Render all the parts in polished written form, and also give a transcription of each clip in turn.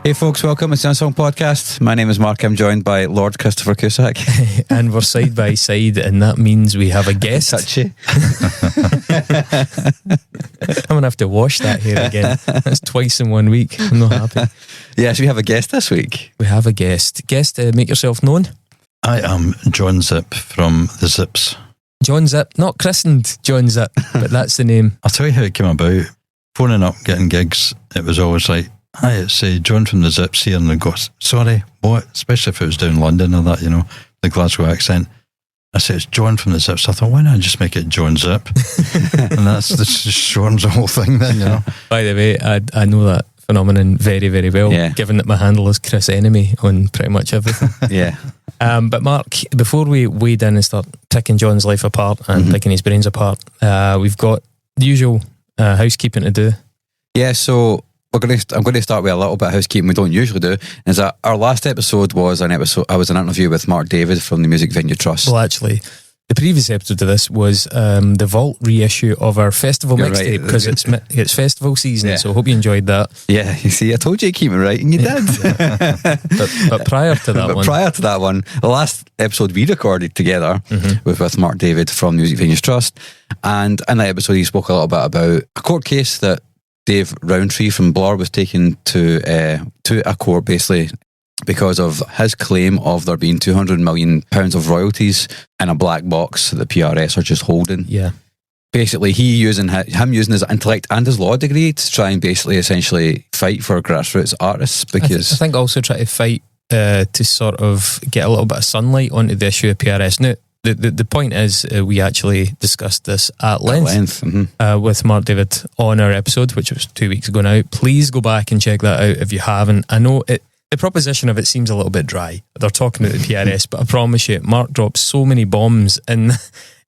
Hey folks, welcome to the Unsung Podcast. My name is Mark. I'm joined by Lord Christopher Cusack. And we're side by side, and that means we have a guest. Touchy. I'm going to have to wash that hair again. That's twice in 1 week. I'm not happy. Yes, we have a guest this week. We have a guest. Guest, make yourself known. I am Jonzip from the Zips. Jonzip, not christened Jonzip, but that's the name. I'll tell you how it came about. Phoning up, getting gigs, it was always like, hi, it's John from the Zips here, and they go, sorry, what? Especially if it was down in London or that, you know, the Glasgow accent. I said, it's John from the Zips. I thought, why not just make it John Zip? And that's just shortens the whole thing then, you know. By the way, I know that phenomenon very, very well, given that my handle is Chris Enemy on pretty much everything. Yeah. But Mark, before we wade in and start picking John's life apart and picking his brains apart, we've got the usual housekeeping to do. Yeah, so I'm going to start with a little bit of housekeeping we don't usually do. Is that our last episode was an interview with Mark David from the Music Venue Trust. Well, actually, the previous episode of this was the Vault reissue of our festival mixtape, because it's festival season, so I hope you enjoyed that. Yeah, you see, I told you to keep it right, and you did. but prior to that one, the last episode we recorded together was with Mark David from the Music Venue Trust, and in that episode he spoke a little bit about a court case that Dave Rowntree from Blur was taken to a court, basically because of his claim of there being £200 million of royalties in a black box that the PRS are just holding. Yeah. Basically, him using his intellect and his law degree to try and essentially fight for grassroots artists, because I think also try to fight to sort of get a little bit of sunlight onto the issue of PRS. Now, the point is, we actually discussed this at length, with Mark David on our episode, which was 2 weeks ago now. Please go back and check that out if you haven't. I know the proposition of it seems a little bit dry. They're talking about the PRS, but I promise you, Mark drops so many bombs in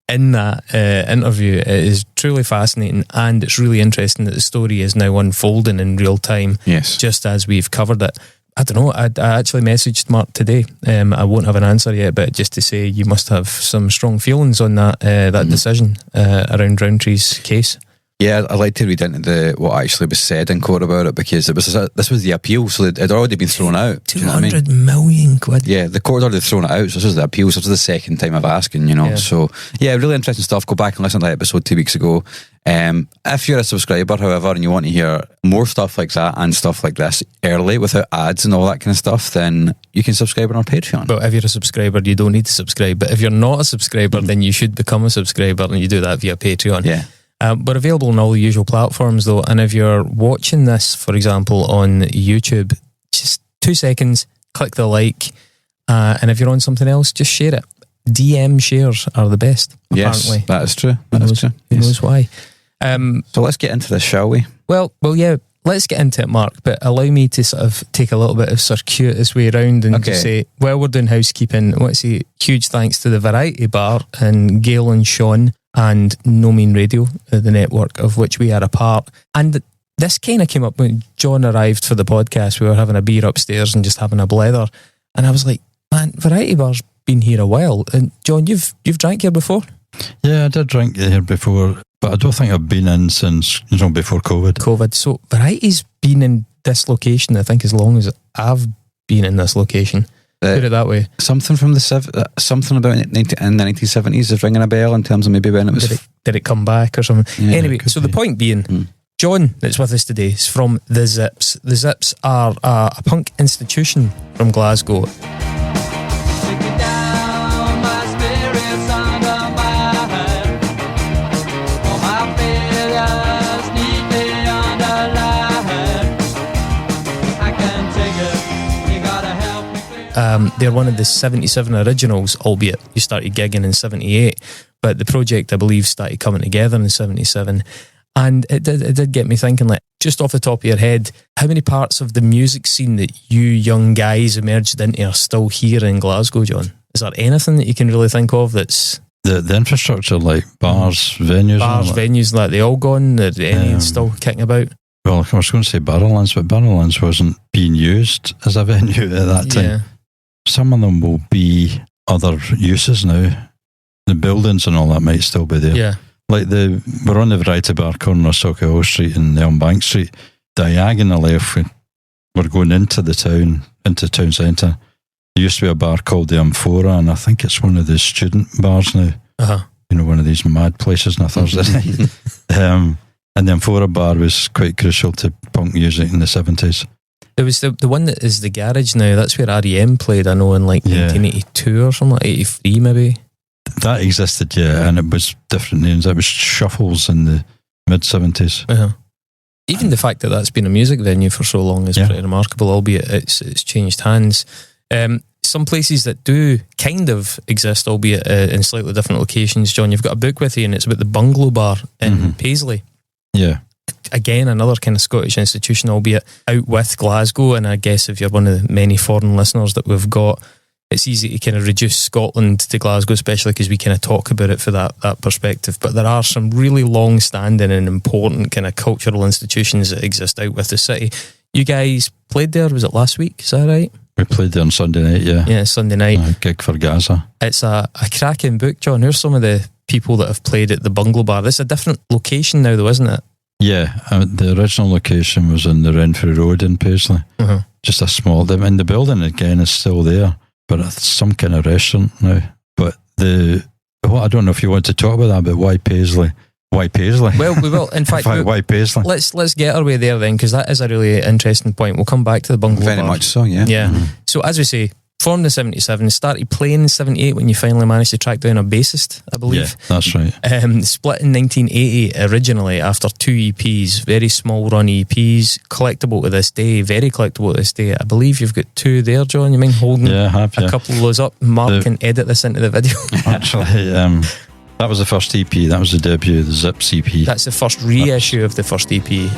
that interview. It is truly fascinating, and it's really interesting that the story is now unfolding in real time, just as we've covered it. I don't know, I actually messaged Mark today. I won't have an answer yet, but just to say you must have some strong feelings on that decision around Rowntree's case. Yeah, I'd like to read into what actually was said in court about it, because this was the appeal, so it had already been thrown out. £200 million quid. Yeah, the court already thrown it out, so this is the appeal, so this is the second time I've asked, you know. Yeah. So, yeah, really interesting stuff. Go back and listen to that episode 2 weeks ago. If you're a subscriber, however, and you want to hear more stuff like that and stuff like this early without ads and all that kind of stuff, then you can subscribe on our Patreon. But if you're a subscriber, you don't need to subscribe. But if you're not a subscriber, then you should become a subscriber, and you do that via Patreon. Yeah. We're available on all the usual platforms though, and if you're watching this, for example, on YouTube, just 2 seconds, click the like, and if you're on something else, just share it. DM shares are the best, apparently. Yes, that is true. Who knows why? So let's get into this, shall we? Well, yeah, let's get into it, Mark, but allow me to sort of take a little bit of circuitous way around and just say, while we're doing housekeeping, I want to say huge thanks to the Variety Bar and Gail and Sean and No Mean Radio, the network of which we are a part. And this kind of came up when John arrived for the podcast. We were having a beer upstairs and just having a blether, and I was like, man, Variety Bar's been here a while. And John, you've drank here before? Yeah, I did drink here before, but I don't think I've been in since, before COVID. So Variety's been in this location, I think, as long as I've been in this location. Put it that way. Something from something about in the 1970s is ringing a bell in terms of maybe when it was. Did it come back or something? Yeah, anyway, so the point being, John that's with us today is from the Zips. The Zips are a punk institution from Glasgow. They're one of the 77 originals, albeit you started gigging in 78, but the project, I believe, started coming together in 77. And it did get me thinking, like, just off the top of your head, how many parts of the music scene that you young guys emerged into are still here in Glasgow, John? Is there anything that you can really think of that's... The infrastructure, like bars, venues, like they all gone? Are any still kicking about? Well, I was going to say Barrowlands, but Barrowlands wasn't being used as a venue at that time. Yeah. Some of them will be other uses now. The buildings and all that might still be there. Yeah. Like we're on the Variety Bar corner of Socket Hall Street and Elm Bank Street. Diagonally, if we we're going into the town centre. There used to be a bar called the Amphora, and I think it's one of the student bars now. You know, one of these mad places on a Thursday night. And the Amphora bar was quite crucial to punk music in the 70s. There was the one that is the garage now. That's where R.E.M. played, I know, in like 1982 or something, like 83 maybe. That existed, and it was different names. It was Shuffles in the mid-70s. Even the fact that that's been a music venue for so long is pretty remarkable, albeit it's changed hands. Some places that do kind of exist, albeit in slightly different locations. John, you've got a book with you, and it's about the Bungalow Bar in Paisley. Yeah. Again, another kind of Scottish institution, albeit out with Glasgow. And I guess if you're one of the many foreign listeners that we've got, it's easy to kind of reduce Scotland to Glasgow, especially because we kind of talk about it for that perspective. But there are some really long-standing and important kind of cultural institutions that exist out with the city. You guys played there, was it last week? Is that right? We played there on Sunday night, Yeah, Sunday night. A gig for Gaza. It's a cracking book, John. Here's some of the people that have played at the Bungalow Bar. This is a different location now, though, isn't it? Yeah, the original location was on the Renfrew Road in Paisley. Just a small... I mean, the building, again, is still there, but it's some kind of restaurant now. But I don't know if you want to talk about that, but why Paisley? Why Paisley? Well, we will. In fact, why Paisley? Let's get our way there then, because that is a really interesting point. We'll come back to the Bungalow Bar. Very much so, yeah. Yeah. So, as we say, formed in 77, started playing in 78 when you finally managed to track down a bassist, I believe. Yeah, that's right. Split in 1980 originally after 2 EPs, very small run EPs, collectible to this day, very collectible to this day. I believe you've got 2 there, John. You mind holding I have, a couple of those up? Mark can edit this into the video. Actually, that was the first EP. That was the debut, the Zipp EP. That's the first reissue of the first EP.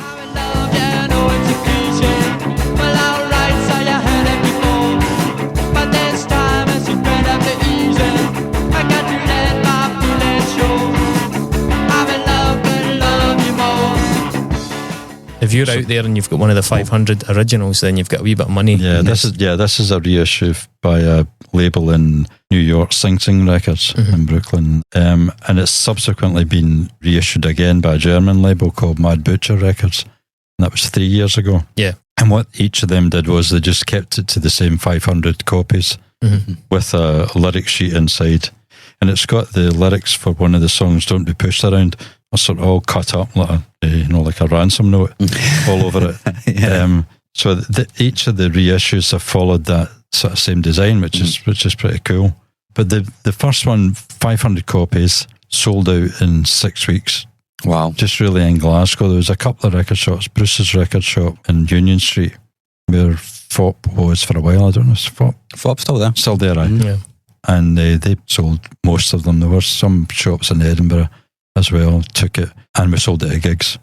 If you're out there and you've got one of the 500 originals, then you've got a wee bit of money. Yeah, this is a reissue by a label in New York, Sing Records in Brooklyn, and it's subsequently been reissued again by a German label called Mad Butcher Records. And that was 3 years ago. Yeah, and what each of them did was they just kept it to the same 500 copies with a lyric sheet inside, and it's got the lyrics for one of the songs, "Don't Be Pushed Around." Are sort of all cut up like a ransom note all over it. So each of the reissues have followed that sort of same design, which is pretty cool. But the first one, 500 copies, sold out in 6 weeks. Wow! Just really in Glasgow, there was a couple of record shops. Bruce's record shop in Union Street, where FOP was for a while. I don't know, is FOP's still there? Still there, right? Yeah. And they sold most of them. There were some shops in Edinburgh as well, took it, and we sold it at gigs.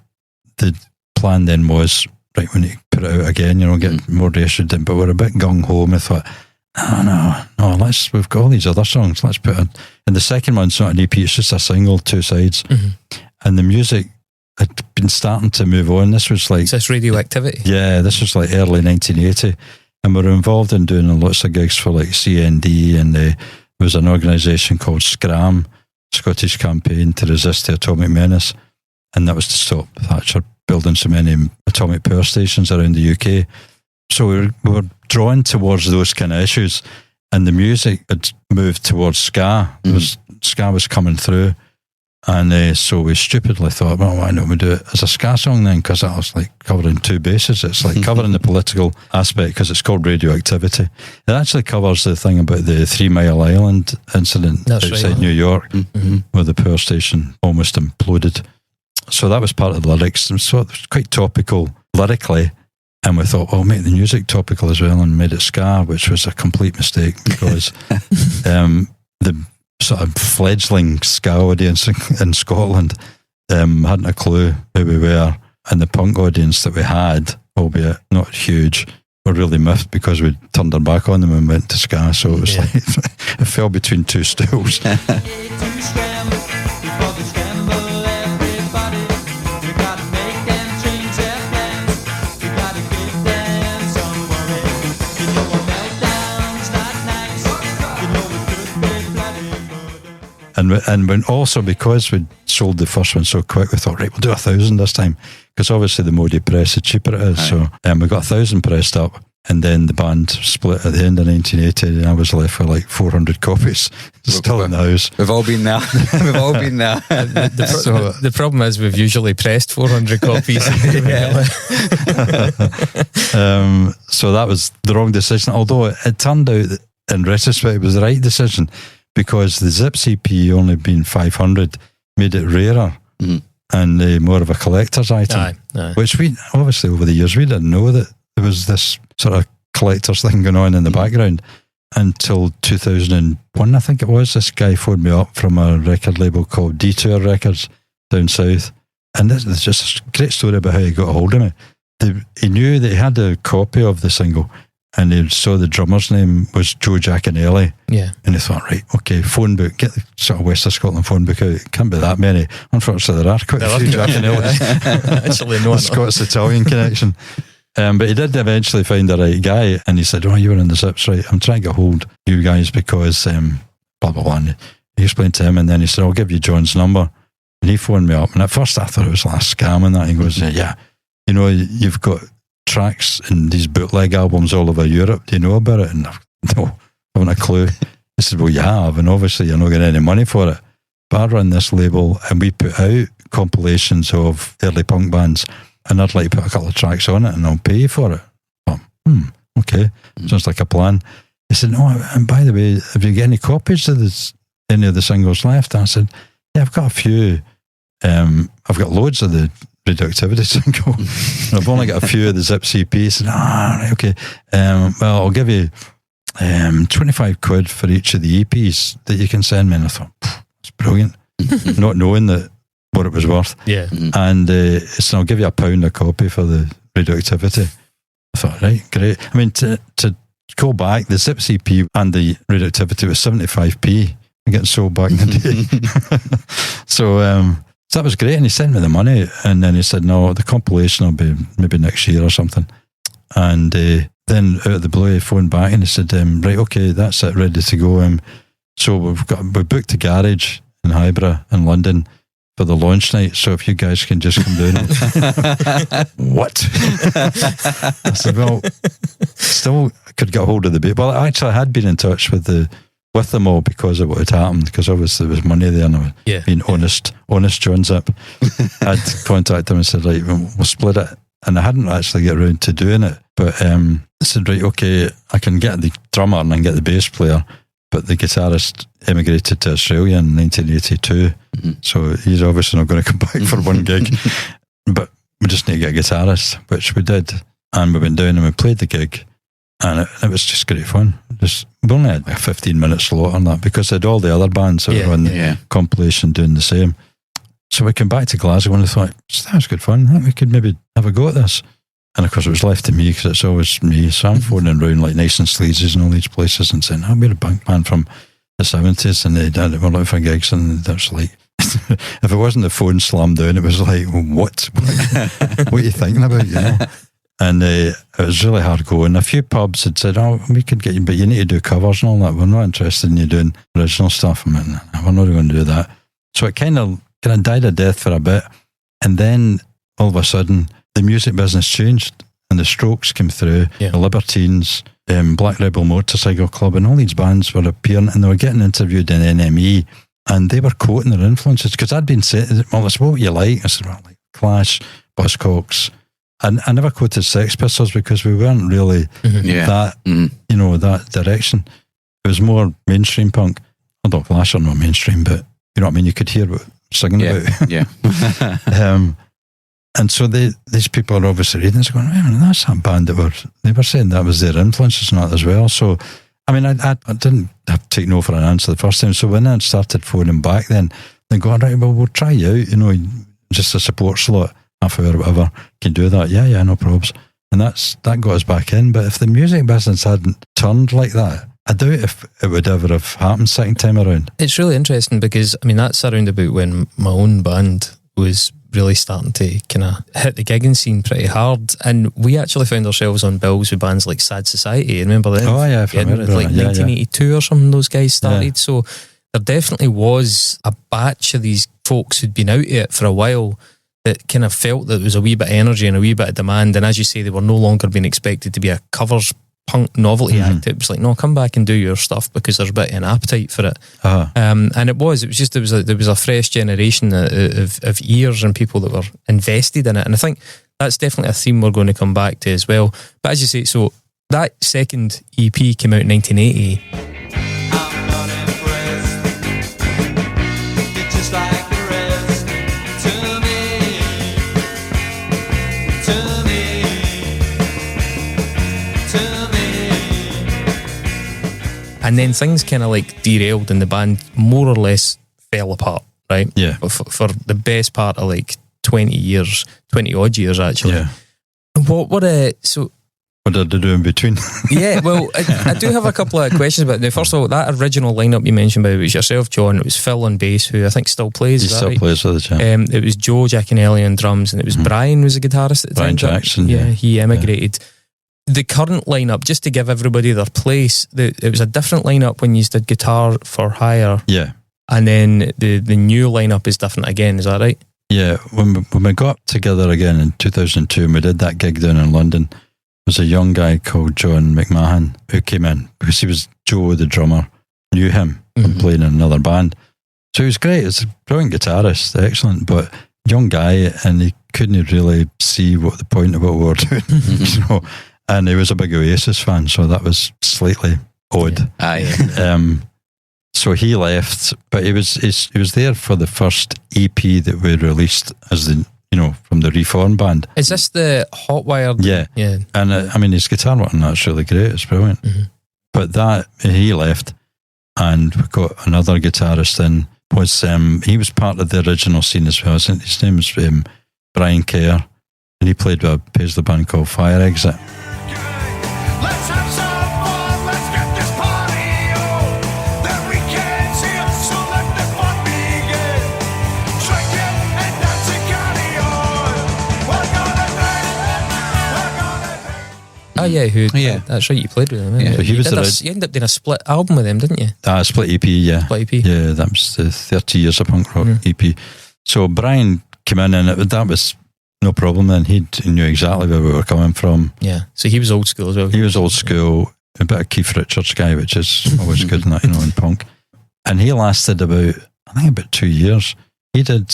The plan then was, right, we need to put it out again, get more reissued in, but we're a bit gung-ho, and we thought, no, we've got all these other songs, let's put it. And the second one's not an EP, it's just a single, 2 sides. And the music had been starting to move on. This was like... So it's Radioactivity? Yeah, this was like early 1980, and we were involved in doing lots of gigs for like CND, and there was an organisation called SCRAM, Scottish Campaign to Resist the Atomic Menace, and that was to stop Thatcher building so many atomic power stations around the UK. So we were drawn towards those kind of issues, and the music had moved towards ska. Ska was coming through, and so we stupidly thought, well, why don't we do it as a ska song then, because that was like covering 2 bases. It's like covering the political aspect, because it's called Radioactivity. It actually covers the thing about the 3 Mile Island incident outside New York, where the power station almost imploded. So that was part of the lyrics, and so it was quite topical lyrically, and we thought, well, make the music topical as well, and made it ska, which was a complete mistake, because the sort of fledgling ska audience in Scotland hadn't a clue who we were, and the punk audience that we had, albeit not huge, were really miffed because we turned our back on them and went to ska. So it was like it fell between 2 stools. And And when also because we sold the first one so quick, we thought, right, we'll do 1,000 this time, because obviously the more you press, the cheaper it is. So we got 1,000 pressed up, and then the band split at the end of 1980, and I was left with like 400 copies still in the house. We've all been there. We've all been there. The problem is we've usually pressed 400 copies. So that was the wrong decision, although it turned out that in retrospect it was the right decision, because the Zipp CP only being 500 made it rarer and more of a collector's item. Aye. Which we obviously over the years we didn't know that there was this sort of collector's thing going on in the background until 2001, I think it was. This guy phoned me up from a record label called Detour Records down south, and this is just a great story about how he got a hold of me. He knew that he had a copy of the single, and he saw the drummer's name was Joe Giaconelli. Yeah. And he thought, right, okay, phone book, get the sort of West of Scotland phone book out. It can't be that many. Unfortunately, there are quite a few Giaconellis. Actually, no. The Scots-Italian connection. But he did eventually find the right guy, and he said, oh, you were in the Zips, right? I'm trying to get hold of you guys because blah, blah, blah. And he explained to him, and then he said, I'll give you John's number. And he phoned me up, and at first I thought it was like a scam and that. He goes, yeah, you know, you've got tracks in these bootleg albums all over Europe. Do you know about it? And no, I haven't a clue. He said, well, you have, and obviously you're not getting any money for it. But I run this label, and we put out compilations of early punk bands, and I'd like to put a couple of tracks on it, and I'll pay you for it. Oh, okay, sounds like a plan. He said, no, and by the way, have you got any copies of any of the singles left? And I said, yeah, I've got a few. I've got loads of the Reductivity single. I've only got a few of the Zipp CP. He said, right, okay. Well, I'll give you 25 quid for each of the EPs that you can send me. And I thought, it's brilliant. Not knowing what it was worth. Yeah. And so I'll give you £1 a copy for the Reductivity. I thought, right, great. I mean, to go back, the Zipp CP and the Reductivity was 75p. I'm getting sold back in the day. So that was great, and he sent me the money, and then he said, no, the compilation will be maybe next year or something. And then out of the blue he phoned back and he said, right, okay, that's it, ready to go. So we booked a garage in Ibrox in London for the launch night, so if you guys can just come down. What? I said, well, still could get a hold of the well, actually I had been in touch with them all because of what had happened, because obviously there was money there, and I was being honest Jonzip. I'd contacted him and said, right, we'll split it, and I hadn't actually get around to doing it, but I said, right, okay, I can get the drummer and I can get the bass player, but the guitarist emigrated to Australia in 1982, so he's obviously not going to come back for one gig, but we just need to get a guitarist, which we did, and we went down and we played the gig. And it was just great fun. We only had like a 15-minute slot on that because they had all the other bands that were on the compilation doing the same. So we came back to Glasgow and I thought, that was good fun. I think we could maybe have a go at this. And of course it was left to me because it's always me. So I'm phoning around like Nice and Sleazy's and all these places and saying, we're a punk band from the 70s and they were looking for gigs, and that's like, if it wasn't the phone slammed down, it was like, what are you thinking about, you know? And it was really hard going. A few pubs had said, we could get you, but you need to do covers and all that. We're not interested in you doing original stuff. I mean, we're not going to do that. So it kind of died a death for a bit. And then all of a sudden, the music business changed and the Strokes came through, the Libertines, Black Rebel Motorcycle Club, and all these bands were appearing and they were getting interviewed in NME, and they were quoting their influences because I'd been saying, well, that's what you like. I said, well, like Clash, Buzzcocks. And I never quoted Sex Pistols because we weren't really that direction. It was more mainstream punk. Although Clash are not mainstream, but you know what I mean? You could hear what singing about. Yeah. And so these people are obviously reading this going, that's that band they were saying that was their influences and that as well. So, I mean, I didn't have to take no for an answer the first time. So when I started phoning back then, they go, right, well, we'll try you out, you know, just a support slot. Half hour, whatever, can do that. Yeah, no probs. And that got us back in. But if the music business hadn't turned like that, I doubt if it would ever have happened second time around. It's really interesting because, I mean, that's around about when my own band was really starting to kind of hit the gigging scene pretty hard. And we actually found ourselves on bills with bands like Sad Society. Remember that? Oh, yeah. Like 1982 or something, those guys started. So there definitely was a batch of these folks who'd been out at it for a while that kind of felt that there was a wee bit of energy and a wee bit of demand, and as you say, they were no longer being expected to be a covers punk novelty act. It was like, no, come back and do your stuff, because there's a bit of an appetite for it. And it was just there was a fresh generation of ears and people that were invested in it, and I think that's definitely a theme we're going to come back to as well. But as you say, so that second EP came out in 1980. And then things kind of like derailed and the band more or less fell apart, right? Yeah. For the best part of like 20 odd years actually. Yeah. What did they do in between? Yeah, well, I do have a couple of questions about it. Now, first of all, that original lineup you mentioned about, it was yourself, John, it was Phil on bass, who I think still plays. He still plays with the Jam. It was Joe Giaconelli on drums, and it was Brian was a guitarist at the Brian time. Jackson, he emigrated. Yeah. The current lineup, just to give everybody their place, it was a different lineup when you did Guitar for Hire. Yeah. And then the new lineup is different again, is that right? Yeah, when we got together again in 2002 and we did that gig down in London, there was a young guy called John McMahon who came in because he was Joe, the drummer, knew him from playing in another band. So he was great. He was a brilliant guitarist, excellent, but young guy, and he couldn't really see what the point of what we were doing, you know. And he was a big Oasis fan, so that was slightly odd. Yeah. So he left, but he was there for the first EP that we released as from the Reform band. Is this the Hotwired? Yeah. And I mean, his guitar work on that's really great. It's brilliant. But that he left, and we got another guitarist in. He was part of the original scene as well. His name was Brian Kerr, and he played with a Paisley band called Fire Exit. Let's have some fun, let's get this party on. Then we can see it, so let the fun begin. Drinking and dancing, carry on. We're gonna drink. That's right, you played with him. Yeah. So you ended up doing a split album with him, didn't you? A split EP, yeah. Split EP. Yeah, that was the 30 Years of Punk Rock EP. So Brian came in, and that was no problem then. He knew exactly where we were coming from. Yeah, so he was old school as well. He was old school, a bit of Keith Richards guy, which is always good in that, in punk. And he lasted about 2 years. He did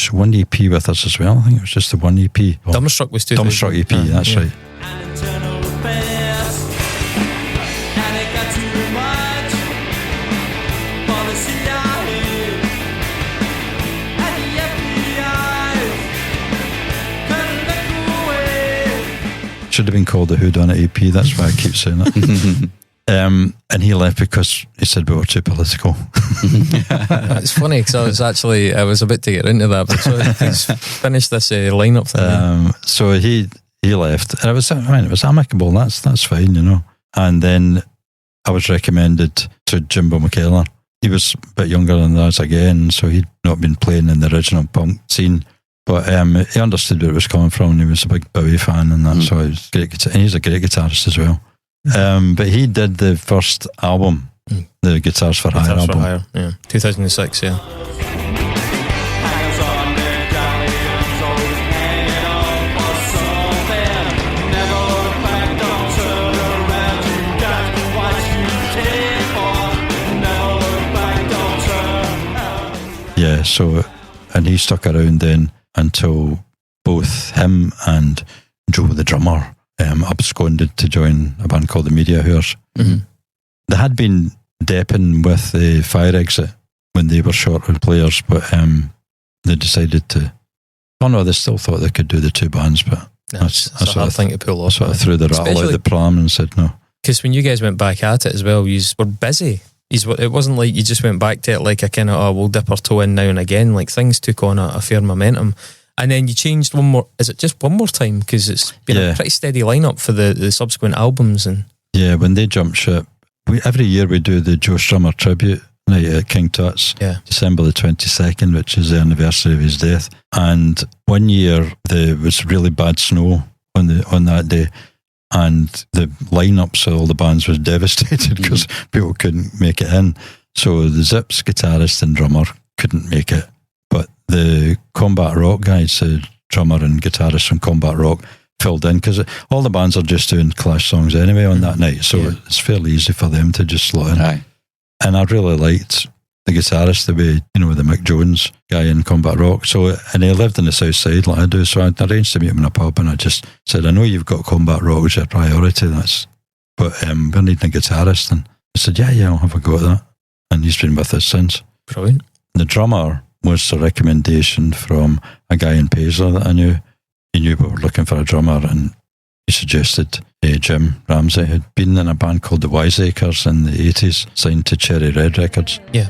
one EP with us as well. I think it was just the one EP. Dumbstruck was 2000. Dumbstruck EP, that's right. Should have been called the Whodunit EP. That's why I keep saying it. And he left because he said we were too political. It's funny because I was about to get into that, but so let's finish this lineup thing. So he left, and it was amicable. That's fine, And then I was recommended to Jimbo McKellar. He was a bit younger than us again, so he'd not been playing in the original punk scene. But he understood where it was coming from, and he was a big Bowie fan, and that. So he was great, and he's a great guitarist as well. But he did the first album, the Guitars for Hire album. For Hire, yeah, 2006, yeah. Yeah, so, and he stuck around then until both him and Joe, the drummer, absconded to join a band called the Media Whores. They had been depping with the Fire Exit when they were short of players, but they decided to. Oh no, they still thought they could do the two bands, but that's a hard thing to pull off. Sort of threw the rattle out the pram and said no. Because when you guys went back at it as well, you were busy. It wasn't like you just went back to it like a kind of, we'll dip our toe in now and again. Like things took on a fair momentum. And then you changed one more. Is it just one more time? Because it's been a pretty steady lineup for the subsequent albums. And yeah, when they jumped ship, every year we do the Joe Strummer tribute night at King Tut's, December the 22nd, which is the anniversary of his death. And one year there was really bad snow on that day, and the lineups of all the bands was devastated because people couldn't make it in. So the Zipp's guitarist and drummer couldn't make it, but the Combat Rock guys, the drummer and guitarist from Combat Rock, filled in, because all the bands are just doing Clash songs anyway on that night, so it's fairly easy for them to just slot in. Aye. And I really liked the guitarist, the way, the Mick Jones guy in Combat Rock. So, and he lived in the south side like I do, so I arranged to meet him in a pub, and I just said, I know you've got Combat Rock as your priority, but we're needing a guitarist. And I said, yeah, I'll have a go at that. And he's been with us since. Brilliant. The drummer was a recommendation from a guy in Paisley that I knew. He knew we were looking for a drummer, and he suggested Jim Ramsey, who'd been in a band called the Wiseacres in the 80s, signed to Cherry Red Records. Yeah.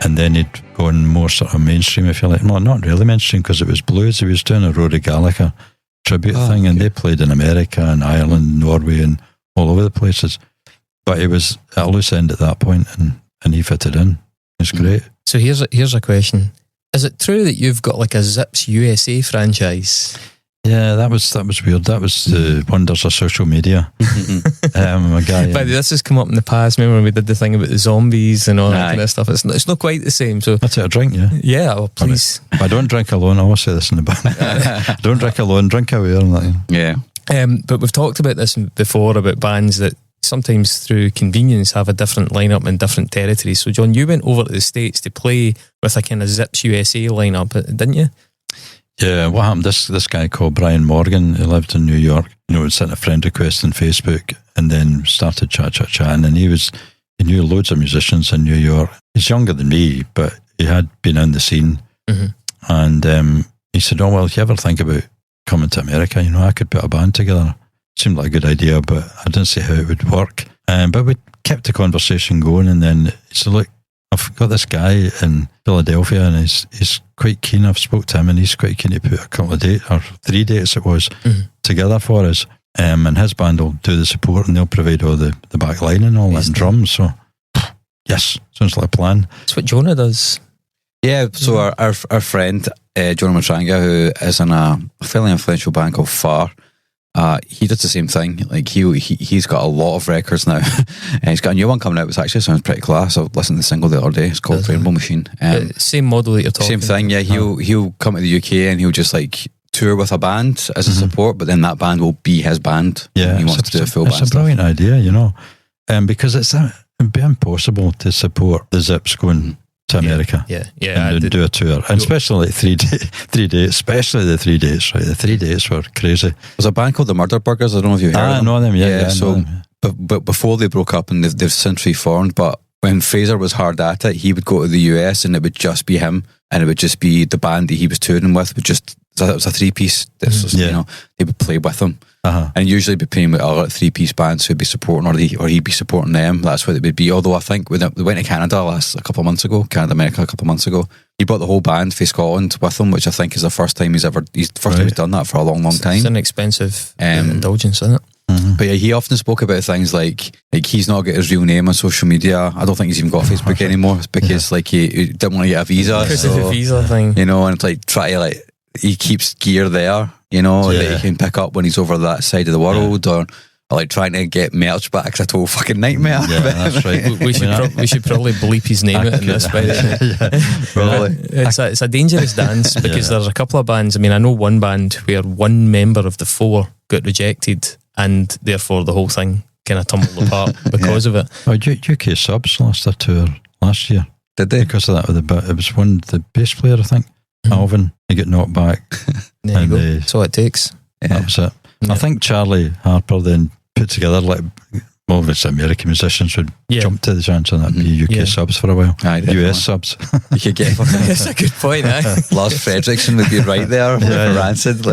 And then he'd gone more sort of mainstream, if you like. No, not really mainstream, because it was blues. He was doing a Rory Gallagher tribute thing, and they played in America and Ireland, Norway, and all over the places. But he was at a loose end at that point, and he fitted in. It's great. So here's a question. Is it true that you've got like a Zipp's USA franchise? Yeah, that was weird. That was the wonders of social media. A guy. But this has come up in the past. Remember when we did the thing about the zombies and all that kind of stuff? It's not quite the same. So I take a drink, yeah. Yeah, well, please. I don't drink alone. I always say this in the band. Don't drink alone. Drink away. And that, yeah. But we've talked about this before, about bands that sometimes through convenience have a different lineup in different territories. So John, you went over to the States to play with a kind of Zipp's USA lineup, didn't you? Yeah, what happened, this guy called Brian Morgan, who lived in New York, had sent a friend request on Facebook, and then started chatting, and he knew loads of musicians in New York. He's younger than me, but he had been in the scene, and he said, oh, well, if you ever think about coming to America, I could put a band together. Seemed like a good idea, but I didn't see how it would work. But we kept the conversation going, and then he said, look, I've got this guy in Philadelphia, and he's quite keen. I've spoke to him, and he's quite keen to put a couple of dates, or 3 dates it was, together for us. And his band will do the support, and they'll provide all the back line and all that, and drums. So, yes, sounds like a plan. That's what Jonah does. Yeah, so our friend, Jonah Matranga, who is in a fairly influential band called Far, he does the same thing. Like he's got a lot of records now. And he's got a new one coming out, which actually sounds pretty class. I listened to the single the other day. It's called Rainbow Machine. Same model that you're talking. Same thing. Yeah, he'll come to the UK and he'll just like tour with a band as a support, but then that band will be his band. Yeah, he wants to do a full band. It's a brilliant idea, because it'd be impossible to support the Zips going to America, and do a tour, and especially like 3 days, especially the 3 days. Right, the 3 days were crazy. There's a band called the Murder Burgers. I don't know if you've heard of them. I know them. Yeah. So, but before they broke up, and they've since reformed. But when Fraser was hard at it, he would go to the US, and it would just be him, and it would just be the band that he was touring with. It was a 3-piece. They would play with him. And usually be playing with other 3-piece bands who'd be supporting, or he'd be supporting them. That's what it would be. Although I think we went to Canada America a couple of months ago. He brought the whole band for Scotland with him, which I think is the first time he's done that for a long time. It's an expensive indulgence, isn't it? But yeah, he often spoke about things like he's not got his real name on social media. I don't think he's even got Facebook anymore because he didn't want to get a visa. Because of the visa thing. And it's like he keeps gear there, that he can pick up when he's over that side of the world, or like trying to get merch back. It's a total fucking nightmare. Yeah, that's right. we should probably bleep his name in this, by the way. Probably. It's a dangerous dance because there's a couple of bands. I mean, I know one band where one member of the 4 got rejected, and therefore the whole thing kind of tumbled apart because of it. Oh, UK Subs lost their tour last year. Did they? Because of that, it was the bass player, I think. Alvin, they get knocked back. There you go. That's all it takes. That was it. I think Charlie Harper then put together more of American musicians would jump to the chance and that'd be UK subs for a while. Aye, US subs. You could get that's a good point, Lars Fredriksson would be right there for Rancid.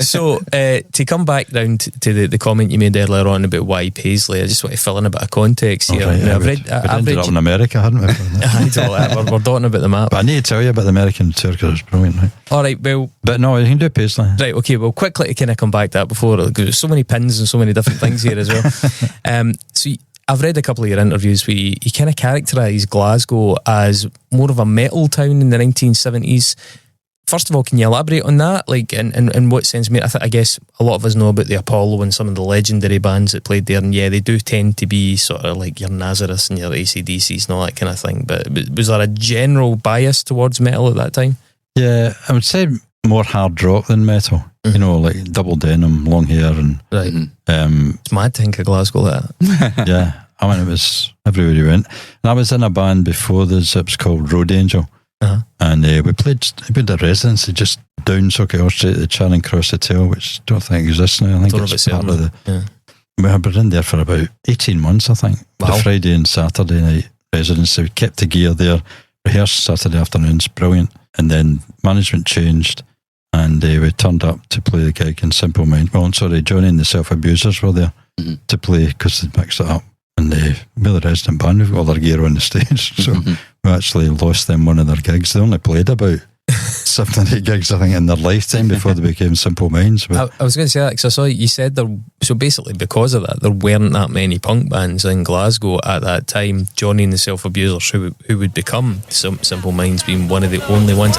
So to come back down to the comment you made earlier on about why Paisley, I just want to fill in a bit of context here. Right, I've ended up in America, hadn't we? We're talking about the map. But I need to tell you about the American tour because it's brilliant, right? Alright, well, but no, you can do Paisley. Right, okay, well, quickly to kind of come back to that before, because there's so many pins and so many different things here as well. So I've read a couple of your interviews where you kind of characterise Glasgow as more of a metal town in the 1970s. First of all, can you elaborate on that? Like, in what sense? I guess a lot of us know about the Apollo and some of the legendary bands that played there, and yeah, they do tend to be sort of like your Nazareths and your AC/DCs and all that kind of thing. But was there a general bias towards metal at that time? Yeah, I would say more hard rock than metal. Mm-hmm. You know, like double denim, long hair, and right. It's mad to think of Glasgow that. Yeah, I mean, it was everywhere you went. And I was in a band before the Zips called Road Angel. Uh-huh. And we played a residency just down Socket Street at the Charing Cross Hotel, which I don't think exists now. I think it's part of the. Yeah. We were in there for about 18 months, I think. Wow. The Friday and Saturday night residency. We kept the gear there, rehearsed Saturday afternoons, brilliant. And then management changed, and we turned up to play the gig in Simple Minds. Well, sorry, Johnny and the Self Abusers were there to play because they mixed it up. And we're the resident band, we've got all their gear on the stage. So we actually lost them one of their gigs. They only played about 7 or 8 gigs, I think, in their lifetime before they became Simple Minds. But I was going to say that because I saw you said there. So basically, because of that, there weren't that many punk bands in Glasgow at that time. Johnny and the Self Abusers, who would become Simple Minds, being one of the only ones.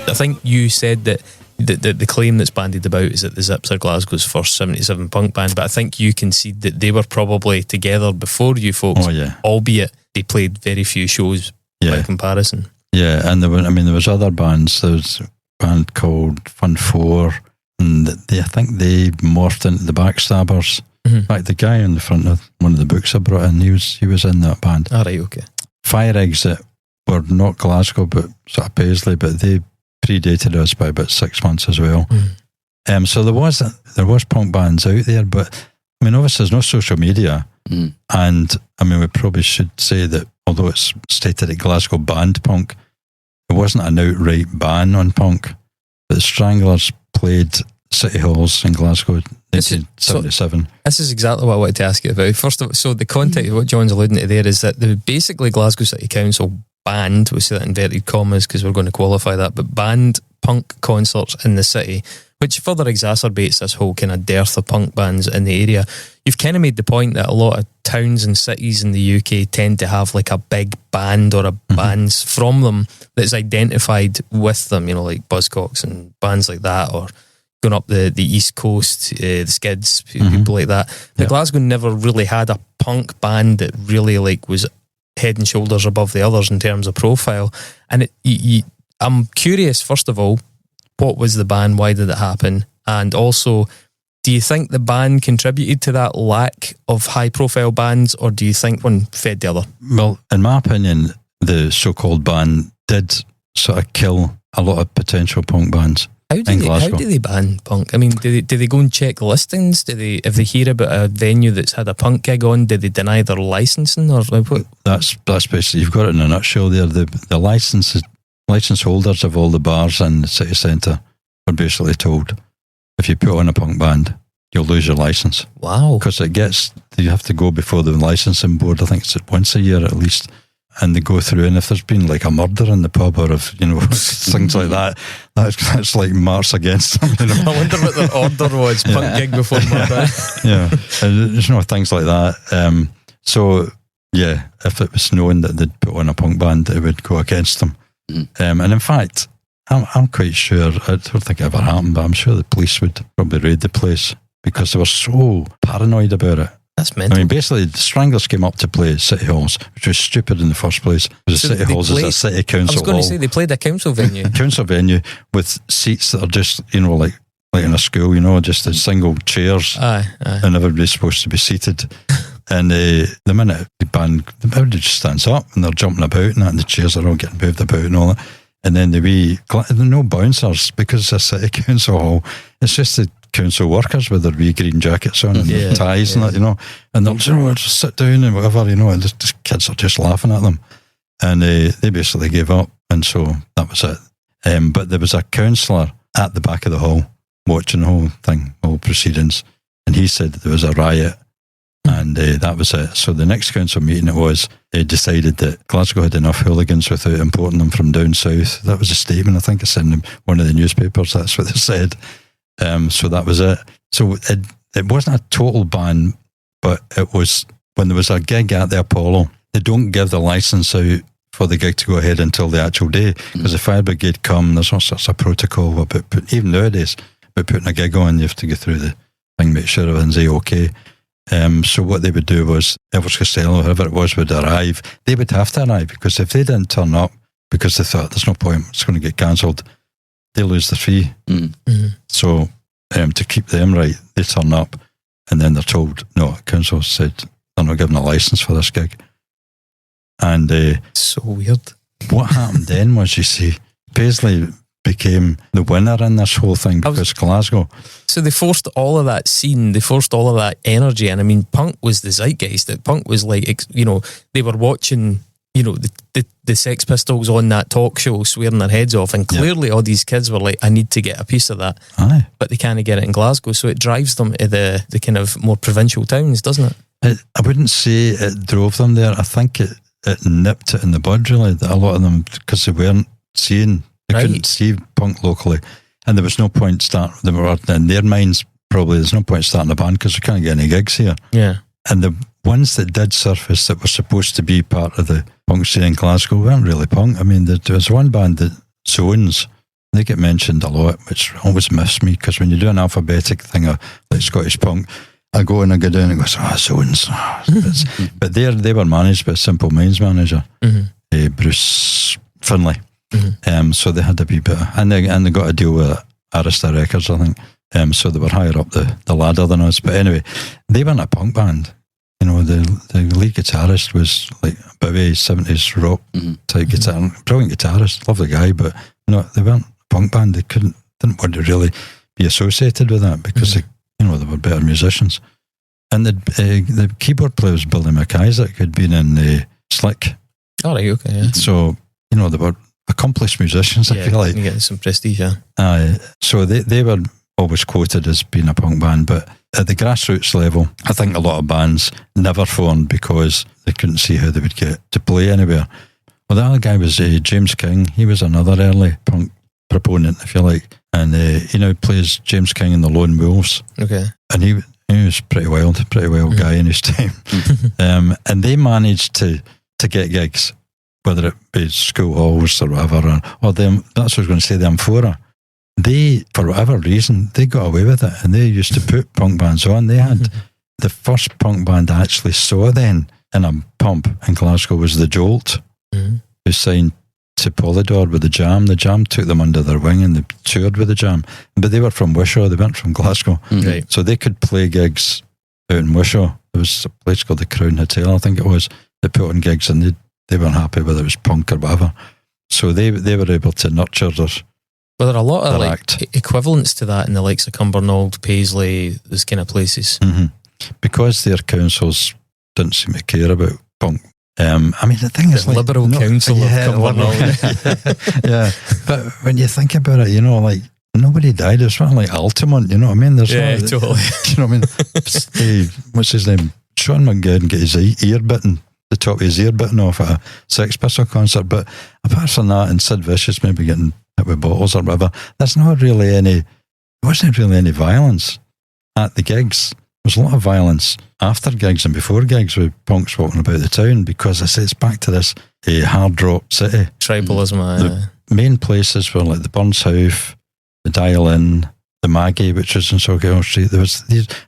I think you said that the claim that's bandied about is that the Zips are Glasgow's first 77 punk band, but I think you concede that they were probably together before you folks, albeit they played very few shows by comparison. Yeah, and there was other bands. There was a band called Fun 4, and I think they morphed into the Backstabbers. Mm-hmm. In fact, the guy on the front of one of the books I brought in, he was in that band. All right, okay. Fire Exit were not Glasgow, but sort of Paisley, but they predated us by about 6 months as well. So there was punk bands out there, but I mean, obviously there's no social media, and I mean, we probably should say that although it's stated at Glasgow banned punk, it wasn't an outright ban on punk. But the Stranglers played City Halls in Glasgow in 1977. This is exactly what I wanted to ask you about. First of all, so the context of what John's alluding to there is that basically Glasgow City Council banned, we say that in inverted commas because we're going to qualify that, but banned punk concerts in the city, which further exacerbates this whole kind of dearth of punk bands in the area. You've kind of made the point that a lot of towns and cities in the UK tend to have like a big band or a bands from them that's identified with them, you know, like Buzzcocks and bands like that, or going up the East Coast, the Skids, people like that. But Glasgow never really had a punk band that really like was head and shoulders above the others in terms of profile. And I'm curious, first of all, what was the ban? Why did it happen? And also, do you think the ban contributed to that lack of high profile bands, or do you think one fed the other? Well, in my opinion, the so-called ban did sort of kill a lot of potential punk bands. How do they ban punk? I mean, do they go and check listings? If they hear about a venue that's had a punk gig on, do they deny their licensing, or what? That's basically, you've got it in a nutshell there. The license holders of all the bars in the city centre are basically told, if you put on a punk band, you'll lose your licence. Wow! Because you have to go before the licensing board. I think it's once a year at least. And they go through, and if there's been like a murder in the pub, or if, you know, things like that, that's like marks against them. You know? I wonder what their order was. Punk gig before murder. Yeah, and, you know, things like that. So yeah, if it was known that they'd put on a punk band, it would go against them. And in fact, I'm quite sure, I don't think it ever happened, but I'm sure the police would probably raid the place because they were so paranoid about it. That's mental. I mean, basically, the Stranglers came up to play City Halls, which was stupid in the first place. Because City Halls is a city council hall. I was going to say, they played a council venue. Council venue with seats that are just, you know, like in a school, you know, just the single chairs. Aye. And everybody's supposed to be seated. And the minute the band, everybody just stands up and they're jumping about and that, and the chairs are all getting moved about and all that. And then no bouncers, because it's a city council hall. It's just the council workers with their wee green jackets on and their ties and that, you know, and they'll just sit down and whatever, you know, and the kids are just laughing at them. And they basically gave up, and so that was it. But there was a councillor at the back of the hall watching the whole thing, all proceedings, and he said that there was a riot, And that was it. So the next council meeting it was, they decided that Glasgow had enough hooligans without importing them from down south. That was a statement. I think it's in one of the newspapers. That's what they said. So that was it. So it wasn't a total ban, but it was when there was a gig at the Apollo, they don't give the licence out for the gig to go ahead until the actual day, because the fire brigade come, there's all sorts of protocol about even nowadays, about putting a gig on, you have to go through the thing, make sure everything's okay. So what they would do was, Elvis Costello, whoever it was, would arrive. They would have to arrive, because if they didn't turn up, because they thought there's no point, it's going to get cancelled, they lose the fee. So to keep them right, they turn up, and then they're told, no, council said they're not giving a licence for this gig. And so weird. What happened then was, you see, Paisley became the winner in this whole thing, because Glasgow. So they forced all of that scene, they forced all of that energy, and I mean, punk was the zeitgeist. That punk was like, you know, they were watching, you know, the Sex Pistols on that talk show swearing their heads off, and clearly all these kids were like, I need to get a piece of that. Aye. But they can't get it in Glasgow, so it drives them to the kind of more provincial towns, doesn't it? I wouldn't say it drove them there. I think it nipped it in the bud, really, that a lot of them, because they weren't seeing, they couldn't see punk locally, and there was no point starting, they were in their minds probably, there's no point starting a band because we can't get any gigs here. Yeah. And the ones that did surface that were supposed to be part of the punk scene in Glasgow weren't really punk. I mean, there was one band, that Zones, they get mentioned a lot, which always miss me, because when you do an alphabetic thing like Scottish punk, I go and I go down and go, Zones. But they were managed by a Simple Minds manager, Bruce Finlay. So they had a wee bit, and they got a deal with Arista Records, I think. So they were higher up the ladder than us. But anyway, they weren't a punk band. You know, the lead guitarist was like Bowie, 70s rock type guitar, brilliant guitarist, lovely guy, but no, they weren't a punk band. They didn't want to really be associated with that, because they were better musicians. And the keyboard player was Billy McIsaac, who'd been in Slick. Oh, right, okay. Yeah. So, they were accomplished musicians, I feel like. You get some prestige, yeah. So they were always quoted as being a punk band, but at the grassroots level, I think a lot of bands never formed because they couldn't see how they would get to play anywhere. Well, the other guy was James King. He was another early punk proponent, if you like, and he now plays James King in the Lone Wolves. Okay. And he was pretty wild guy in his time. And they managed to get gigs, whether it be school halls or whatever, or them. That's what I was going to say, the Amphora. They, for whatever reason, they got away with it, and they used to put punk bands on. They had the first punk band I actually saw then in a pump in Glasgow was the Jolt, who signed to Polydor with the Jam. The Jam took them under their wing and they toured with the Jam. But they were from Wishaw, they weren't from Glasgow. Right. So they could play gigs out in Wishaw. There was a place called the Crown Hotel, I think it was. They put on gigs and they weren't happy whether it was punk or whatever. So they were able to nurture their. Well, there are a lot of act. Equivalents to that in the likes of Cumbernauld, Paisley, those kind of places. Because their councils didn't seem to care about punk. I mean, the thing is, Liberal Council of Cumbernauld. Yeah, but when you think about it, like nobody died. It's not like Altamont, you know what I mean? There's totally. You know what I mean? What's his name? Sean McGinn get his ear bitten. The top of his ear bitten off at a Sex Pistol concert. But apart from that, and Sid Vicious maybe getting hit with bottles or whatever, there wasn't really any violence at the gigs. There was a lot of violence after gigs and before gigs with punks walking about the town, because I say it's back to this hard rock city. Tribalism. The main places were like the Burns House, the Dial Inn, the Maggie, which was in Sauchiehall Street. There was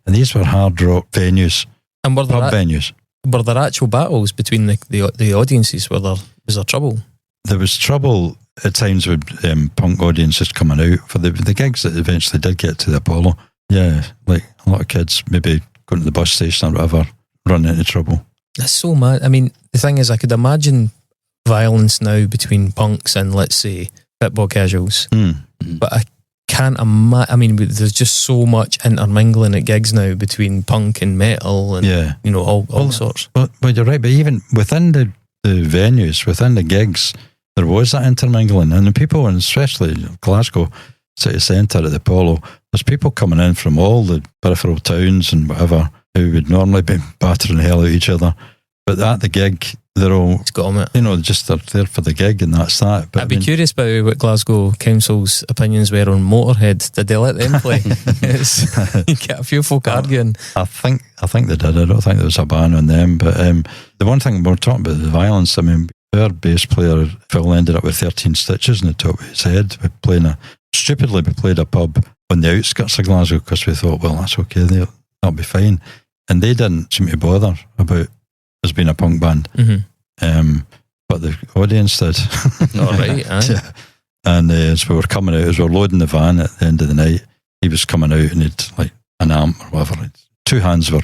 these were hard rock venues, and pub venues. Were there actual battles between the audiences? Was there trouble? There was trouble at times with punk audiences coming out for the gigs that eventually did get to the Apollo. Yeah, like a lot of kids maybe going to the bus station or whatever, running into trouble. That's so mad. I mean, the thing is, I could imagine violence now between punks and, let's say, pitbull casuals. But I can't imagine. I mean, there's just so much intermingling at gigs now between punk and metal and, all sorts. Well, you're right, but even within the venues, within the gigs, there was that intermingling. And the people, and especially Glasgow city centre at the Apollo, there's people coming in from all the peripheral towns and whatever, who would normally be battering the hell out of each other. But at the gig, they're all, It's got on it. you know, just they're there for the gig and that's that. But I'd be curious about what Glasgow Council's opinions were on Motorhead. Did they let them play? You get a few folk arguing. I think they did. I don't think there was a ban on them. But the one thing we're talking about, the violence, I mean, our bass player, Phil, ended up with 13 stitches in the top of his head. We played a pub on the outskirts of Glasgow because we thought, well, that's okay, that'll be fine. And they didn't seem to bother about us being a punk band. Mm-hmm. But the audience did. All right, aye. Yeah. And as we were coming out, as we were loading the van at the end of the night, he was coming out and he'd like an amp or whatever. Two hands were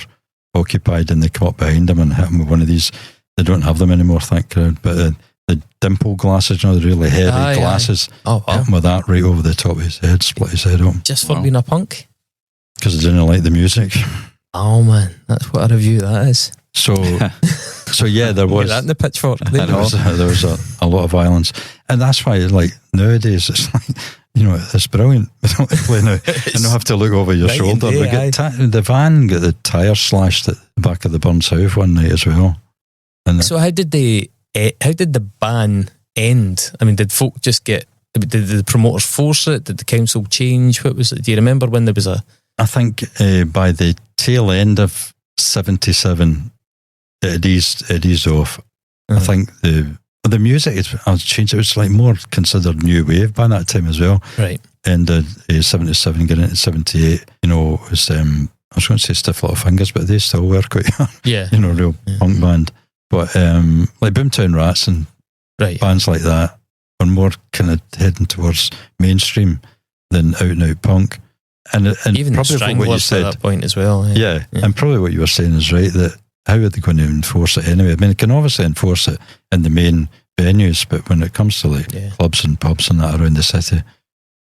occupied and they came up behind him and hit him with one of these. They don't have them anymore, thank God. But the dimple glasses, you know, the really heavy glasses. Aye. Oh, wow. Hit him with that right over the top of his head, split his head open. Just for being a punk? Because he didn't like the music. Oh man, that's what a review that is. So yeah, there was Get that in the pitchfork. there was a lot of violence, and that's why, like, nowadays it's like, you know, it's brilliant. We don't play now and not have to look over your Right shoulder. in We there, get the van got the tyre slashed at the back of the Burn South one night as well. And So how did the ban end? I mean, did folk just get? Did the promoters force it? Did the council change? What was it? Do you remember when there was a? I think by the tail end of 77, it eased off. I think the music has changed. It was like more considered new wave by that time as well. Right. End of 77, getting into 78, you know, it was, I was going to say Stiff Little Fingers, but they still were quite, Yeah. you know, real punk band. But like Boomtown Rats and bands like that are more kind of heading towards mainstream than out and out punk. And Even probably the what you Stranglers said, at that point as well. yeah, and probably what you were saying is right, that how are they going to enforce it anyway? I mean, they can obviously enforce it in the main venues, but when it comes to like clubs and pubs and that around the city,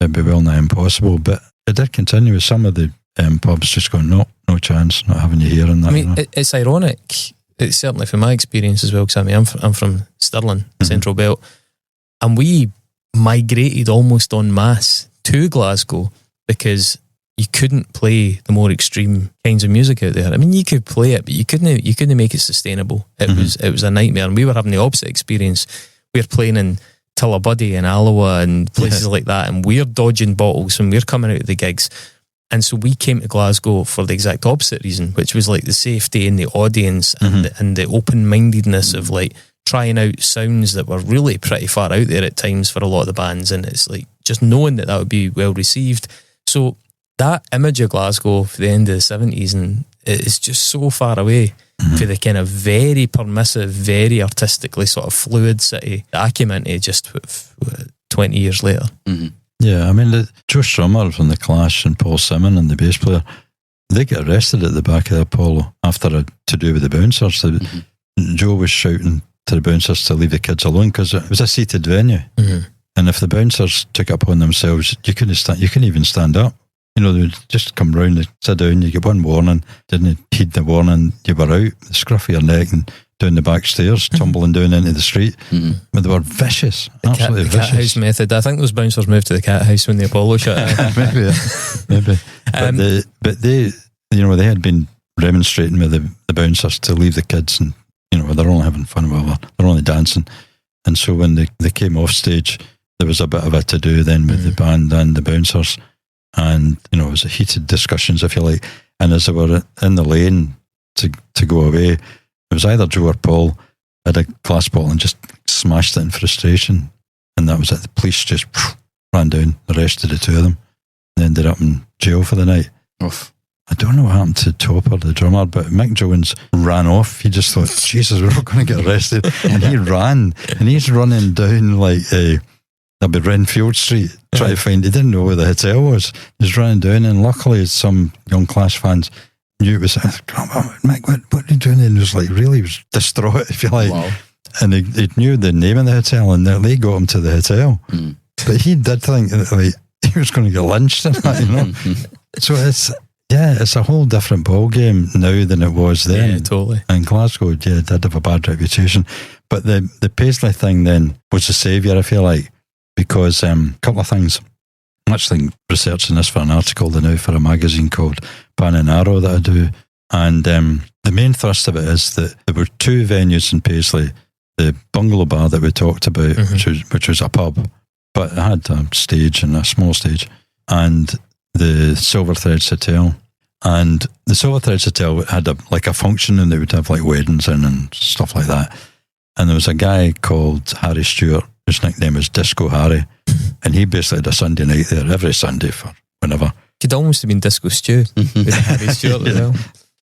it'd be well nigh impossible. But it did continue with some of the pubs just going, no chance, not having you here and that. I mean, you know? it's ironic. It's certainly from my experience as well, because I mean, I'm from Stirling, Central Belt, and we migrated almost en masse to Glasgow because you couldn't play the more extreme kinds of music out there. I mean, you could play it, but you couldn't make it sustainable. It was a nightmare, and we were having the opposite experience. We were playing in Tullabuddy and Alloa and places like that, and we're dodging bottles when we're coming out of the gigs. And so we came to Glasgow for the exact opposite reason, which was like the safety in the audience and the open-mindedness of like trying out sounds that were really pretty far out there at times for a lot of the bands, and it's like just knowing that would be well received. So that image of Glasgow for the end of the 70s, and it is just so far away for the kind of very permissive, very artistically sort of fluid city that I came into just 20 years later. Yeah, I mean, Joe Strummer from the Clash and Paul Simon and the bass player, they get arrested at the back of the Apollo after a to-do with the bouncers. Joe was shouting to the bouncers to leave the kids alone because it was a seated venue. And if the bouncers took it upon themselves, you couldn't even stand up. You know, they would just come round and sit down, you get one warning, didn't heed the warning, you were out, the scruff of your neck and down the back stairs, tumbling down into the street. But they were vicious, absolutely the vicious. cat house method. I think those bouncers moved to the cat house when the Apollo shut down. maybe. But they, you know, they had been remonstrating with the bouncers to leave the kids, and you know, they're only having fun, they're only dancing. And so when they came off stage, there was a bit of a to do then with the band and the bouncers. And, you know, it was a heated discussions, if you like. And as they were in the lane to go away, it was either Joe or Paul had a glass bottle and just smashed it in frustration. And that was it. The police just ran down, arrested the two of them, and ended up in jail for the night. Oof. I don't know what happened to Topper, the drummer, but Mick Jones ran off. He just thought, Jesus, we're not going to get arrested. And he ran, and he's running down like that'd be Renfield Street, trying to find, he didn't know where the hotel was. He's running down, and luckily some young Clash fans knew it was, Mick, what are you doing? And he was like, really, he was distraught, if you like. Wow. And he knew the name of the hotel, and they got him to the hotel. But he did think that, like, he was going to get lynched and that, you know. So it's a whole different ball game now than it was then. Yeah, totally. And Glasgow, did have a bad reputation. But the Paisley thing then was the saviour, I feel like, because a couple of things. I'm actually researching this for an article now for a magazine called Pan and Arrow that I do And the main thrust of it is that there were two venues in Paisley. The Bungalow Bar that we talked about, which was a pub, but it had a stage and a small stage, and the Silver Threads Hotel. And the Silver Threads Hotel had a function, and they would have like weddings in and stuff like that. And there was a guy called Harvey Stewart, his nickname was Disco Harry, and he basically had a Sunday night there every Sunday for whenever. Could almost have been Disco Stew with Harvey Stewart as well.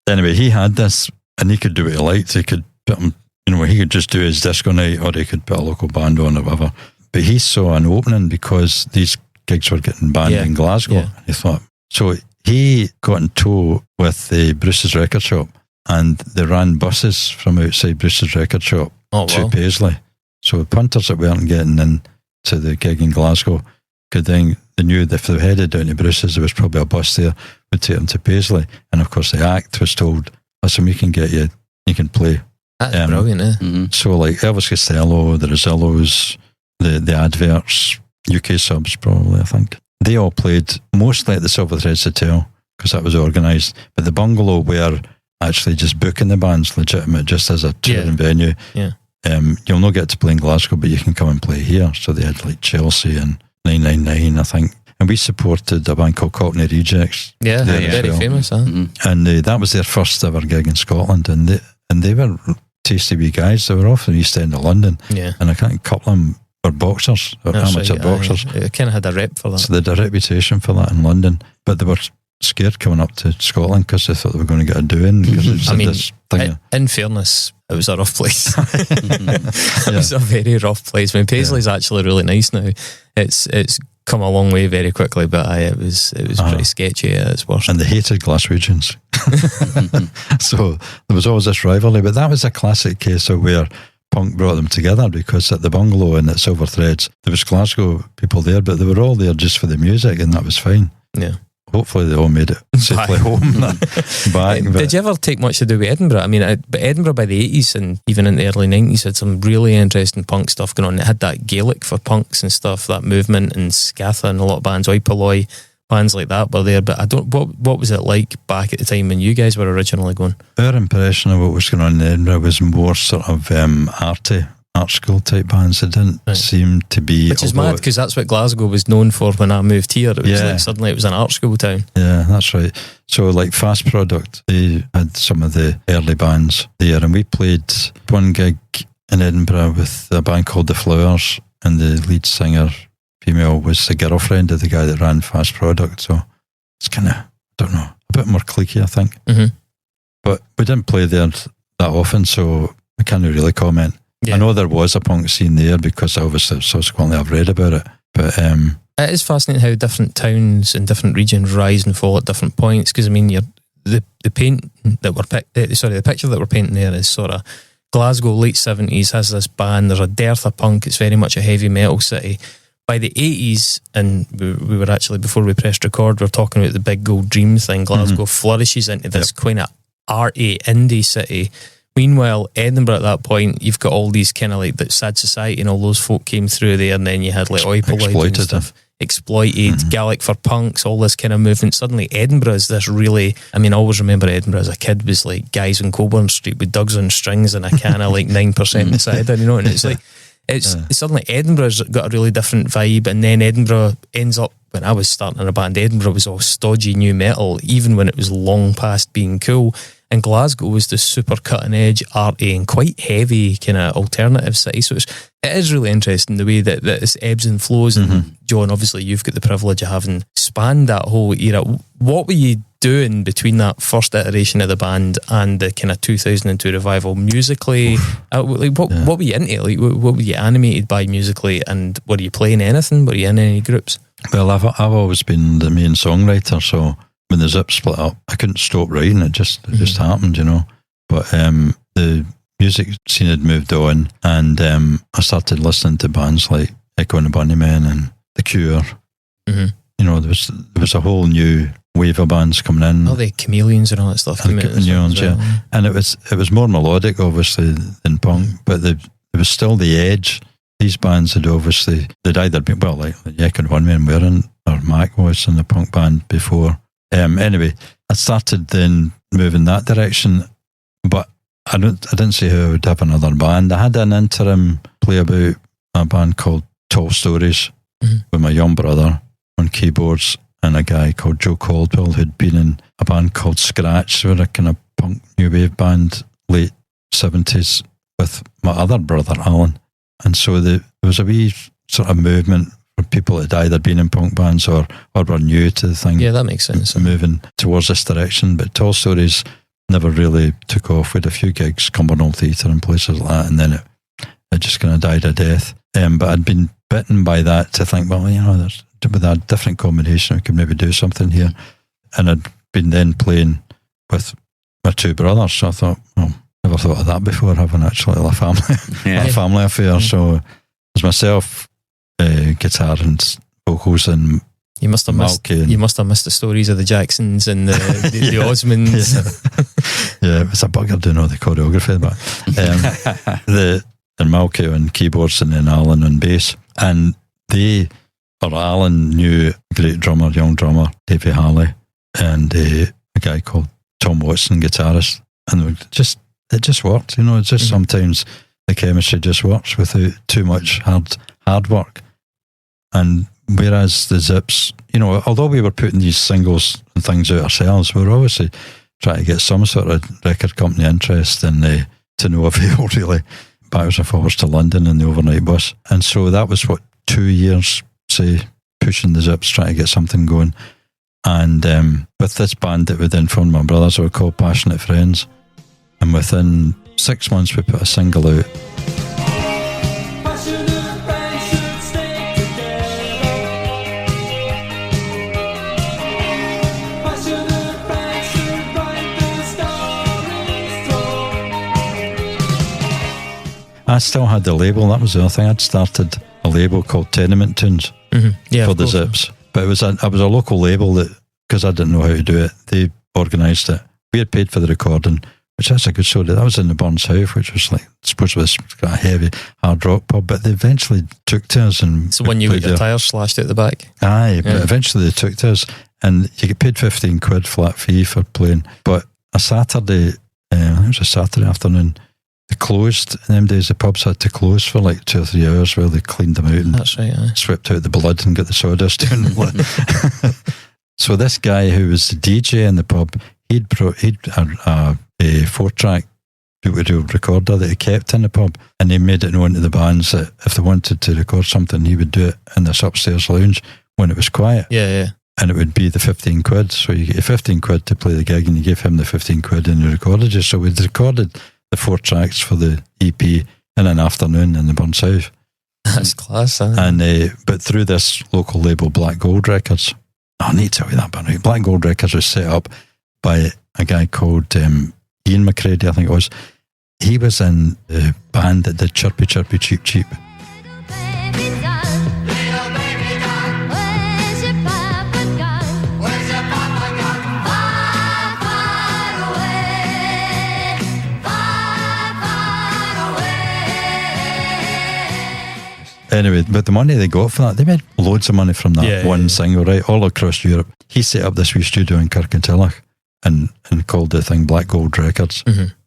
Anyway, he had this, and he could do what he liked. He could put him, he could just do his disco night, or he could put a local band on or whatever. But he saw an opening because these gigs were getting banned in Glasgow. Yeah. And he thought, so he got in tow with the Bruce's Record Shop, and they ran buses from outside Bruce's Record Shop to Paisley. So punters that weren't getting in to the gig in Glasgow could then, they knew that if they were headed down to Bruce's, there was probably a bus there, would take them to Paisley. And of course the act was told, listen, we can get you, you can play. That's brilliant, eh? Mm-hmm. So like Elvis Costello, the Rosillos, the Adverts, UK Subs probably, I think. They all played mostly at the Silver Threads Hotel because that was organised. But the Bungalow were actually just booking the bands legitimate, just as a touring venue. Yeah. You'll not get to play in Glasgow, but you can come and play here. So they had like Chelsea and 999, I think. And we supported a band called Cockney Rejects. Yeah, very famous, huh? Mm-hmm. And that was their first ever gig in Scotland. And they were tasty wee guys. They were off in the East End of London. Yeah. And I think a couple of them were boxers, or amateur boxers. They kind of had a rep for that. So they had a reputation for that in London. But they were scared coming up to Scotland because they thought they were going to get a doing. This thing. In fairness, it was a rough place. It was a very rough place. I mean, Paisley's actually really nice now. It's come a long way very quickly, but it was pretty sketchy at its worst. And they hated Glaswegians. So there was always this rivalry. But that was a classic case of where punk brought them together, because at the Bungalow and at Silver Threads, there was Glasgow people there, but they were all there just for the music, and that was fine. Yeah. Hopefully they all made it safely home. Back. Did you ever take much to do with Edinburgh? I mean, but Edinburgh by the 80s and even in the early 90s had some really interesting punk stuff going on. It had that Gaelic for punks and stuff, that movement, and Scatha and a lot of bands, Oi Polloi, bands like that were there. But I don't. What was it like back at the time when you guys were originally going? Our impression of what was going on in Edinburgh was more sort of arty, art school type bands. It didn't seem to be, which is mad, because that's what Glasgow was known for when I moved here. It was like suddenly it was an art school town. Yeah, that's right. So like Fast Product, they had some of the early bands there, and we played one gig in Edinburgh with a band called The Flowers, and the lead singer, female, was the girlfriend of the guy that ran Fast Product. So it's kind of, I don't know, a bit more cliquey, I think. Mm-hmm. But we didn't play there that often, so I can't really comment. Yeah. I know there was a punk scene there because obviously subsequently I've read about it. But it is fascinating how different towns and different regions rise and fall at different points. Because I mean, the paint that the picture that we're painting there is sort of Glasgow late 70s has this band. There's a dearth of punk. It's very much a heavy metal city. By the 80s, and we were actually, before we pressed record, we were talking about the Big Gold Dream thing. Glasgow flourishes into this kind of arty indie city. Meanwhile, Edinburgh at that point, you've got all these kind of like that Sad Society and all those folk came through there, and then you had like Oi Polloi and stuff. Exploited, Gaelic for punks, all this kind of movement. Suddenly Edinburgh is this really, I mean, I always remember Edinburgh as a kid was like guys on Coburn Street with Dugs on strings and a can of like 9% cider, you know, and it's like, it's suddenly Edinburgh's got a really different vibe, and then Edinburgh ends up, when I was starting in a band, Edinburgh was all stodgy new metal, even when it was long past being cool. And Glasgow was the super cutting edge, arty and quite heavy kind of alternative city. So it is really interesting the way that this ebbs and flows. And John, obviously you've got the privilege of having spanned that whole era. What were you doing between that first iteration of the band and the kind of 2002 revival musically? What were you into? Like, what were you animated by musically, and were you playing anything? Were you in any groups? Well, I've always been the main songwriter, so when the Zipp split up, I couldn't stop writing. It just happened, you know. But the music scene had moved on, and I started listening to bands like Echo and the Bunnymen and The Cure. You know, there was a whole new wave of bands coming in. All the Chameleons and all that stuff. And it was more melodic, obviously, than punk, but there was still the edge. These bands had obviously, they'd either been, well, like Echo and the Bunnymen were in, or Mac was in the punk band before. Anyway, I started then moving that direction, but I didn't see how I would have another band. I had an interim play about a band called Tall Stories with my young brother on keyboards, and a guy called Joe Caldwell who'd been in a band called Scratch. We were a kind of punk new wave band, late 70s, with my other brother Alan. And so there was a wee sort of movement for people that had either been in punk bands or were new to the thing. Yeah, that makes sense. Moving towards this direction. But Tall Stories never really took off. We had a few gigs, Cumbernauld Theatre and places like that, and then it just kind of died a death. But I'd been bitten by that to think, well, there's with a different combination, we could maybe do something here. And I'd been then playing with my two brothers, so I thought, well, never thought of that before, having actually a family affair. So it was myself, guitar and vocals, and you must have missed the stories of the Jacksons and the Osmonds. Yeah, it's a bugger doing all the choreography, but and Malky on keyboards, and then Alan on bass. And Alan knew a great young drummer, Davey Halley, and a guy called Tom Watson, guitarist, and it just worked. It's just sometimes the chemistry just works without too much hard work. And whereas the Zips, although we were putting these singles and things out ourselves, we were obviously trying to get some sort of record company interest and to no avail, really, backwards and forwards to London in the overnight bus. And so that was 2 years, say, pushing the Zips, trying to get something going. And with this band that we then formed, my brothers, were called Passionate Friends. And within 6 months, we put a single out. I still had the label. That was the other thing. I'd started a label called Tenement Tunes for the Zips. But I was a local label that, because I didn't know how to do it, they organised it. We had paid for the recording, which that's a good story. That was in the Burns House, which was supposed to be a heavy hard rock pub, but they eventually took to us. And it's when you got your tyres slashed out the back. Aye, but eventually they took to us, and you get paid £15 flat fee for playing. But a Saturday, I think it was a Saturday afternoon, they closed. In them days, the pubs had to close for 2 or 3 hours while they cleaned them out and that's right, swept out the blood and got the sawdust down. So this guy who was the DJ in the pub, he'd a 4-track recorder that he kept in the pub, and he made it known to the bands that if they wanted to record something, he would do it in this upstairs lounge when it was quiet. Yeah. And it would be the £15. So you get your £15 to play the gig, and you give him the £15 and he recorded you. So we'd recorded the 4 tracks for the EP in an afternoon in the Burns House. That's class, And but through this local label, Black Gold Records, I need to tell you that, but right, Black Gold Records was set up by a guy called Ian McCready, I think it was. He was in the band that did Chirpy Chirpy Cheep Cheep. Anyway, but the money they got for that, they made loads of money from that one single, right, all across Europe. He set up this wee studio in Kirkintilloch and called the thing Black Gold Records.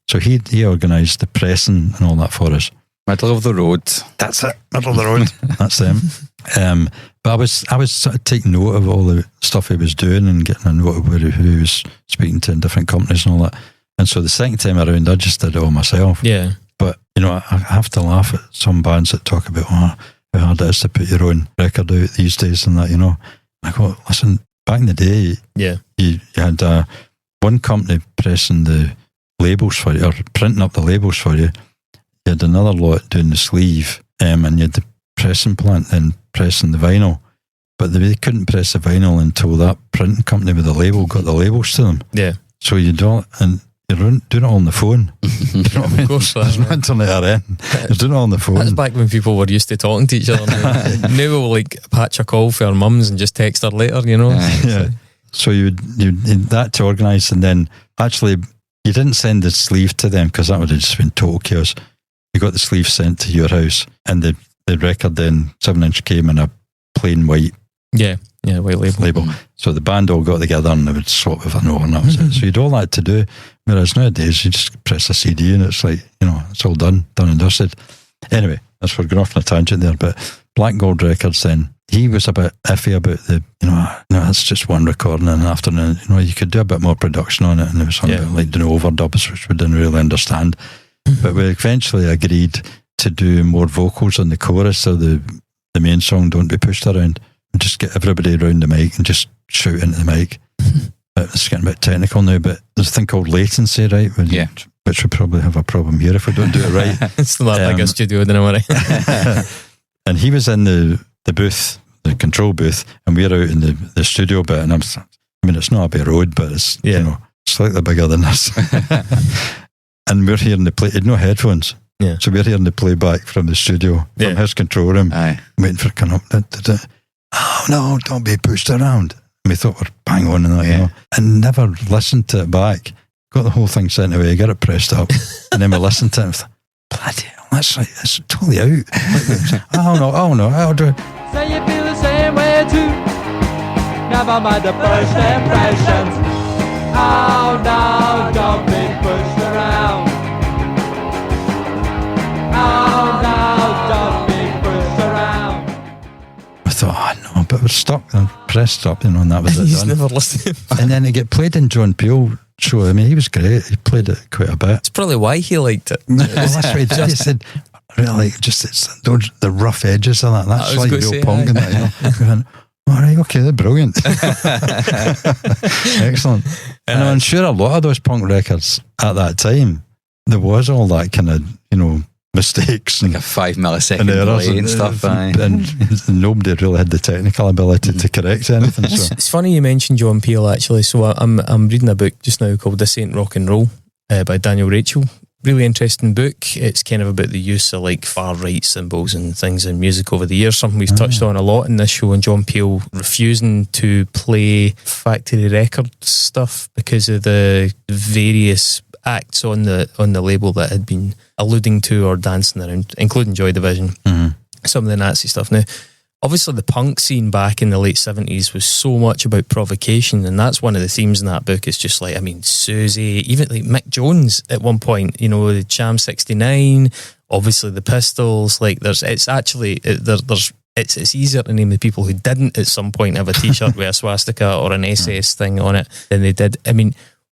So he organised the pressing and all that for us. Middle of the road. That's it, middle of the road. That's them. But I was sort of taking note of all the stuff he was doing and getting a note of who he was speaking to in different companies and all that. And so the second time around, I just did it all myself. Yeah. But, I have to laugh at some bands that talk about, how hard it is to put your own record out these days and that, I go, listen, back in the day, you had one company pressing the labels for you, or printing up the labels for you. You had another lot doing the sleeve, and you had the pressing plant then pressing the vinyl. But they couldn't press the vinyl until that printing company with the label got the labels to them. Yeah. So you don't, and you're doing it all on the phone. Of course, there's no internet or anything. You're doing it all on the phone. That's back when people were used to talking to each other. Now we'll patch a call for our mums and just text her later, Yeah. So you that to organise, and then actually you didn't send the sleeve to them because that would have just been total chaos. You got the sleeve sent to your house, and the record then 7-inch came in a plain white Yeah, white label. So the band all got together and they would swap with an and that was it. So you'd all that to do. Whereas nowadays you just press a CD and it's like, it's all done and dusted. Anyway, that's we're going off on a tangent there. But Black Gold Records then, he was a bit iffy about the, that's just one recording in an afternoon. You could do a bit more production on it, and there was something like overdubs, which we didn't really understand. But we eventually agreed to do more vocals on the chorus, so the main song don't be pushed around, and just get everybody around the mic and just shout into the mic. It's getting a bit technical now, but there's a thing called latency, right? Which would probably have a problem here if we don't do it right. It's not like a studio, don't worry. And he was in the booth, the control booth, and we're out in the studio bit, and it's not a big road, but it's slightly bigger than this. And we're hearing the play. He had no headphones, so we're hearing the playback from the studio, from his control room, waiting for it to come up. Oh no, don't be pushed around. And we thought we're bang on in that, and never listened to it back. Got the whole thing sent away, got it pressed up, and then we listened to it and thought, bloody hell, that's like, it's totally out. Oh no, I'll do it. So you feel the same way too. Never mind the first impressions. Oh no, don't be pushed around. Oh no, don't be pushed around. I thought, no, but we're stuck and pressed up, and that was it. He's done. never listened. And then it get played in John Peel show. I mean, he was great. He played it quite a bit. It's probably why he liked it. Well, that's what he did. He said, really, just it's the rough edges of that. That's like real punk and that, We went, all right, okay, they're brilliant. Excellent. And I'm sure a lot of those punk records at that time, there was all that kind of, mistakes. Like a 5 millisecond delay and stuff. And nobody really had the technical ability to correct anything. So. It's funny you mentioned John Peel, actually. So I'm reading a book just now called This Ain't Rock and Roll by Daniel Rachel. Really interesting book. It's kind of about the use of like far right symbols and things in music over the years, something we've touched on a lot in this show, and John Peel refusing to play factory record stuff because of the various acts on the label that had been alluding to or dancing around, including Joy Division, some of the Nazi stuff. Now, obviously the punk scene back in the late 70s was so much about provocation, and that's one of the themes in that book. It's just like, Susie, even like Mick Jones at one point, the Cham 69, obviously the Pistols, like it's easier to name the people who didn't at some point have a t-shirt with a swastika or an SS thing on it than they did.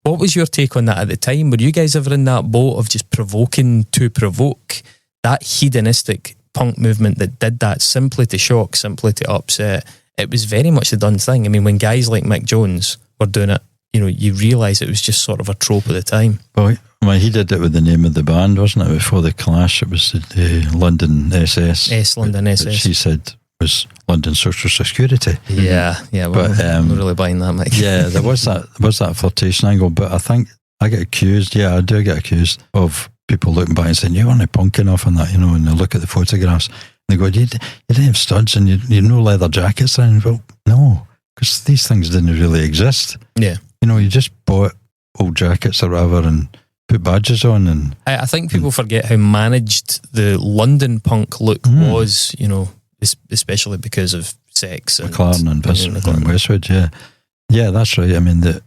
What was your take on that at the time? Were you guys ever in that boat of just provoking to provoke, that hedonistic punk movement that did that simply to shock, simply to upset? It was very much a done thing. When guys like Mick Jones were doing it, you realise it was just sort of a trope of the time. Well, he did it with the name of the band, wasn't it? Before the Clash, it was the London SS. London SS. Which he said was London Social Security. Yeah, we're really buying that, Mike. Yeah, there was that flirtation angle, but I think I get accused, I do get accused of people looking back and saying, you weren't punk enough on that, and they look at the photographs and they go, you didn't have studs and you no leather jackets on. Well, no, because these things didn't really exist. Yeah. You just bought old jackets or whatever and put badges on. And I think people forget how managed the London punk look was, especially because of sex and McLaren and Westwood. Yeah, that's right.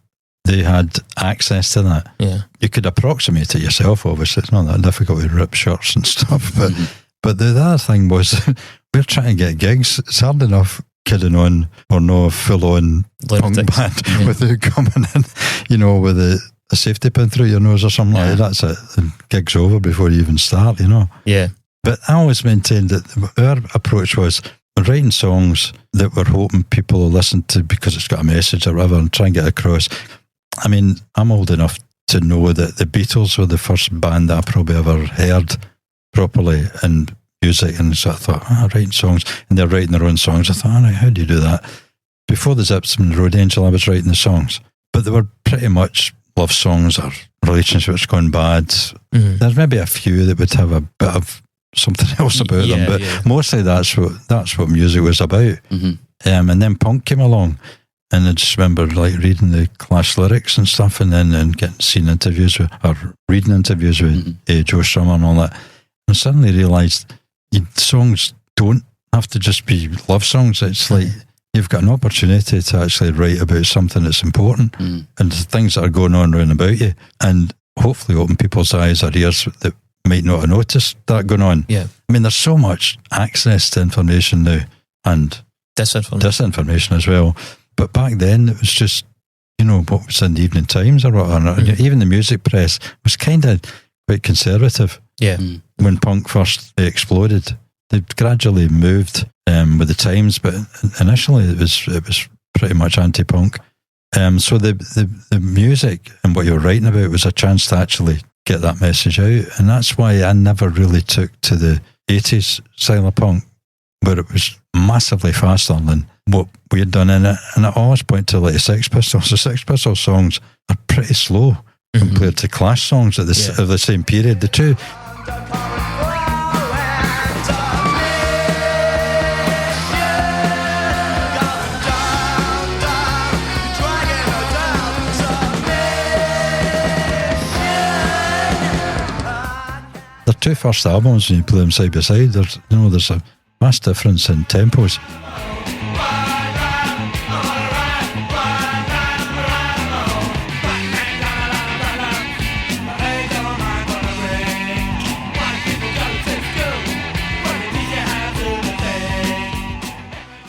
They had access to that. Yeah, you could approximate it yourself. Obviously, it's not that difficult with ripped shirts and stuff. But the other thing was, we're trying to get gigs. It's hard enough kidding on or no full on punk band without coming in, with a safety pin through your nose or something like that. That's it. The gig's over before you even start. Yeah. But I always maintained that our approach was writing songs that we're hoping people will listen to because it's got a message or whatever and try and get across. I'm old enough to know that the Beatles were the first band that I probably ever heard properly in music, and so I thought, writing songs, and they're writing their own songs. I thought, how do you do that? Before the Zips and Road Angel, I was writing the songs, but they were pretty much love songs or relationships gone bad. There's maybe a few that would have a bit of something else about them, but mostly that's what music was about. And then punk came along, and I just remember reading the Clash lyrics and stuff, and then seeing interviews or reading interviews with Joe Strummer and all that, and suddenly realised songs don't have to just be love songs. It's like you've got an opportunity to actually write about something that's important and things that are going on around about you, and hopefully open people's eyes or ears that might not have noticed that going on. Yeah. I mean, there's so much access to information now, and disinformation as well. But back then, it was just, what was in the Evening Times or whatever. Even the music press was kind of quite conservative. Yeah. When punk first exploded, they gradually moved with the times, but initially it was pretty much anti-punk. So the music and what you were writing about was a chance to actually get that message out, and that's why I never really took to the 80s style of punk, where it was massively faster than what we had done in it. And I always point to like the Sex Pistols. The Sex Pistols songs are pretty slow compared to Clash songs of the same period. The two. The two first albums, when you play them side by side, there's a vast difference in tempos.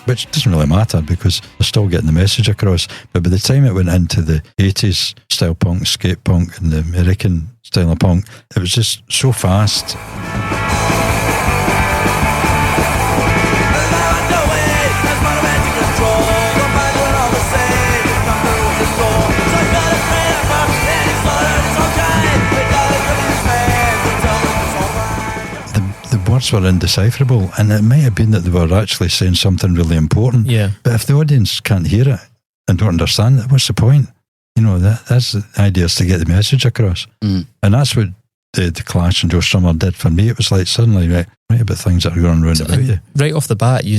Which doesn't really matter because they're still getting the message across. But by the time it went into the 80s style punk, skate punk, and the American style of punk, it was just so fast. Words were indecipherable, and it might have been that they were actually saying something really important. Yeah. But if the audience can't hear it and don't understand it, what's the point? That's the idea, is to get the message across. And that's what the Clash and Joe Strummer did for me. It was like suddenly right about things that are going around about you. Right off the bat, you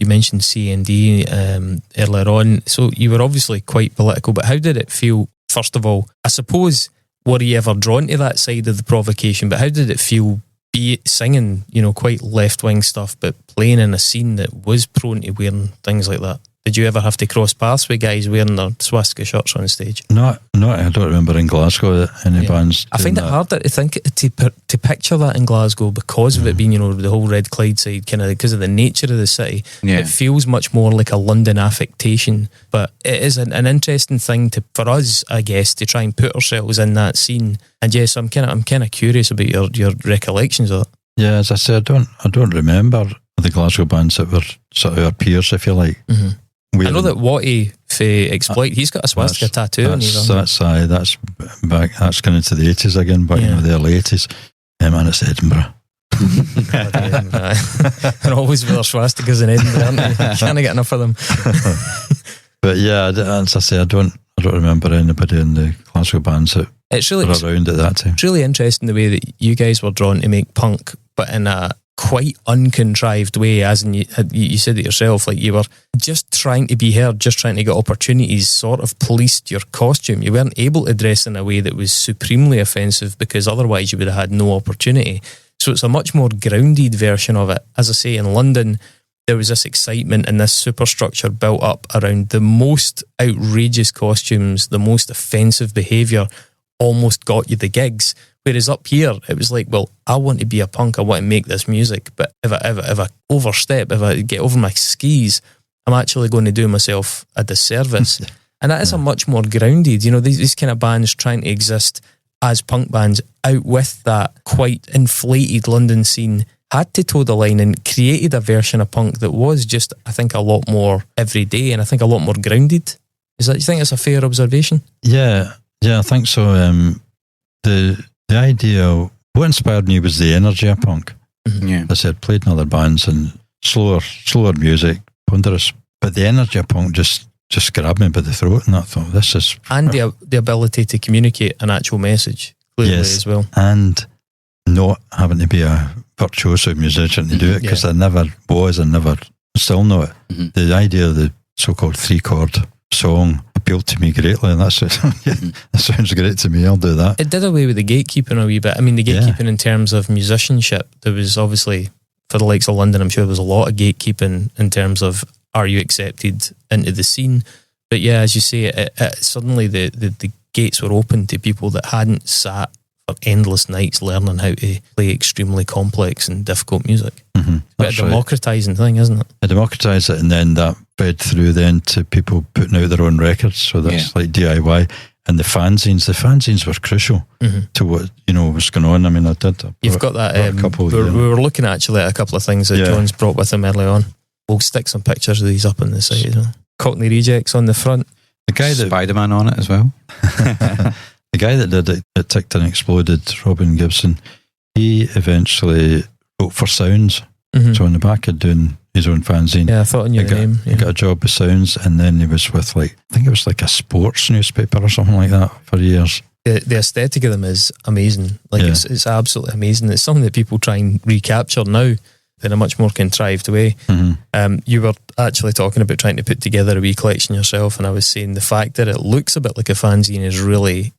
mentioned CND earlier on, so you were obviously quite political. But how did it feel? First of all, I suppose, were you ever drawn to that side of the provocation? But how did it feel? Be singing, quite left-wing stuff, but playing in a scene that was prone to wearing things like that. Did you ever have to cross paths with guys wearing their swastika shirts on stage? No, I don't remember in Glasgow any bands. I find it harder to picture that in Glasgow because of it being, the whole Red Clyde side, kind of because of the nature of the city. Yeah. It feels much more like a London affectation, but it is an interesting thing for us, I guess, to try and put ourselves in that scene. And yes, I'm kind of curious about your recollections of it. Yeah, as I said, I don't remember the Glasgow bands that were sort of our peers, if you like. Mm-hmm. I know that Watty for Exploit, he's got a swastika tattoo on his arm. That's back. That's going into the 80s again, but the early 80s. And it's Edinburgh. They're always with their swastikas in Edinburgh, aren't they? You can't get enough of them. But yeah, as I say, I don't remember anybody in the Glasgow bands that were around at that time. It's really interesting the way that you guys were drawn to make punk, but in a quite uncontrived way, as in you said it yourself, like you were just trying to be heard, just trying to get opportunities, sort of policed your costume. You weren't able to dress in a way that was supremely offensive because otherwise you would have had no opportunity. So it's a much more grounded version of it. As I say, in London, there was this excitement and this superstructure built up around the most outrageous costumes, the most offensive behaviour almost got you the gigs. Whereas up here, it was like, well, I want to be a punk, I want to make this music, but if I overstep, if I get over my skis, I'm actually going to do myself a disservice. And that is a much more grounded, these kind of bands trying to exist as punk bands out with that quite inflated London scene had to toe the line and created a version of punk that was just, I think, a lot more everyday and I think a lot more grounded. Do you think it's a fair observation? Yeah, I think so. The idea, what inspired me was the energy of punk. Mm-hmm. Yeah. As I said, played in other bands and slower music, ponderous, but the energy of punk just grabbed me by the throat, and I thought, this is... And the ability to communicate an actual message, clearly, as well. And not having to be a virtuoso musician to do it, because I never was and never still know it. Mm-hmm. The idea of the so-called 3-chord song appealed to me greatly, and that's it. That sounds great to me. I'll do that. It did away with the gatekeeping a wee bit. I mean, the gatekeeping in terms of musicianship, there was obviously, for the likes of London, I'm sure there was a lot of gatekeeping in terms of are you accepted into the scene? But yeah, as you say, suddenly the gates were open to people that hadn't sat for endless nights learning how to play extremely complex and difficult music. Mm-hmm. But a democratising thing, isn't it? I democratised it, and then that fed through then to people putting out their own records. So that's like DIY. And the fanzines were crucial to what was going on. I mean, You've got that. We were looking actually at a couple of things that John's brought with him early on. We'll stick some pictures of these up on the site as well. Cockney Rejects on the front. The guy that Spider-Man on it as well. The guy that did it ticked and exploded, Robin Gibson. He eventually wrote for Sounds. Mm-hmm. So on the back of doing his own fanzine. Yeah, I thought I knew the name. He got a job with Sounds, and then he was with I think it was like a sports newspaper or something like that for years. The aesthetic of them is amazing. It's absolutely amazing. It's something that people try and recapture now in a much more contrived way. Mm-hmm. You were actually talking about trying to put together a wee collection yourself, and I was saying the fact that it looks a bit like a fanzine is really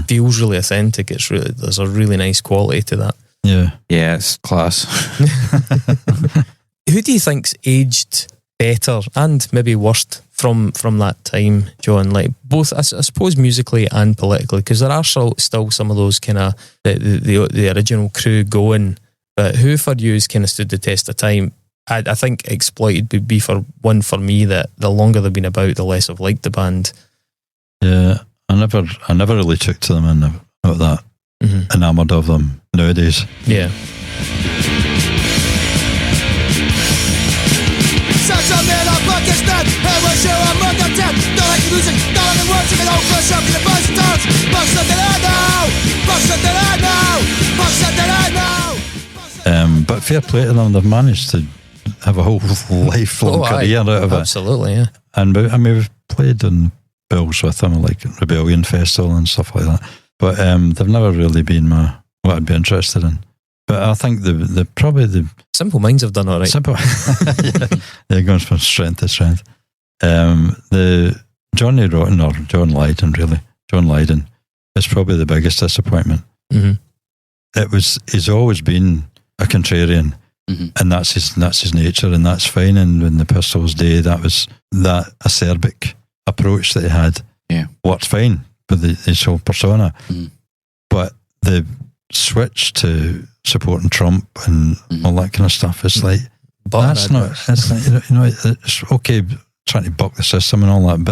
feels really authentic. There's a really nice quality to that. Yeah, it's class. Who do you think's aged better and maybe worst from that time, John? Like both, I suppose, musically and politically, because there are still some of those kind of the original crew going. But who for you has kind of stood the test of time? I think Exploited would be for me that the longer they've been about, the less I've liked the band. Yeah, I never really took to them and not that enamoured of them nowadays. Yeah. But fair play to them, they've managed to have a whole lifelong career out of it. Absolutely, yeah. And I mean, we've played on bills with them, like Rebellion Festival and stuff like that. But they've never really been what I'd be interested in. But I think the Simple Minds have done all right. Simple, yeah, going from strength to strength. The John Lydon is probably the biggest disappointment. Mm-hmm. He's always been a contrarian, and that's his nature, and that's fine. And when the Pistols Day, that was that acerbic approach that he had. Yeah, worked fine for his whole persona, but the switch to supporting Trump and all that kind of stuff is like that's not. It's like, it's okay trying to buck the system and all that,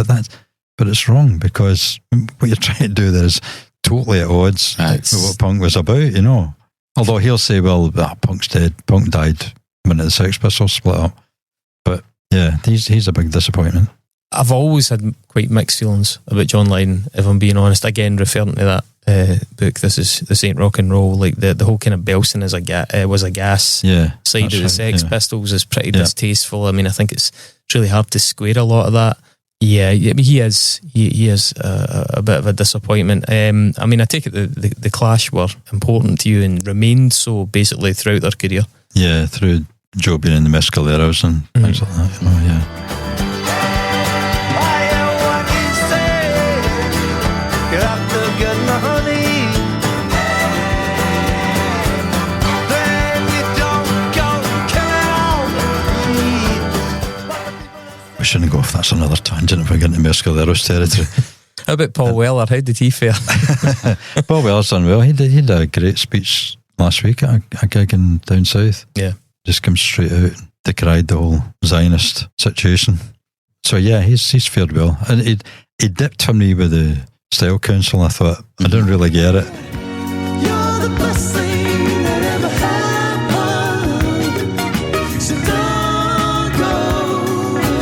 but it's wrong, because what you're trying to do there is totally at odds with what punk was about. Although he'll say, well, punk's dead. Punk died when the Sex Pistols split up. But yeah, he's a big disappointment. I've always had quite mixed feelings about John Lydon, if I'm being honest. Again, referring to that book, This Ain't Rock and Roll, like the whole kind of Belson was a gas side of the Sex Pistols is pretty distasteful. I mean, I think it's really hard to square a lot of that. Yeah, he is a bit of a disappointment. I mean, I take it the Clash were important to you and remained so basically throughout their career. Yeah, through Joe being in the Mescaleros and things like that. Yeah. We shouldn't go off. That's another tangent if we get into Mescaleros territory. How about Paul Weller? How did he fare? Paul Weller's done well. He did a great speech last week at a gig in down south. Yeah, just come straight out and decried the whole Zionist situation. So yeah, he's fared well, and he dipped for me with the Style Council. I thought I don't really get it. You're the best thing that ever happened. So don't go away.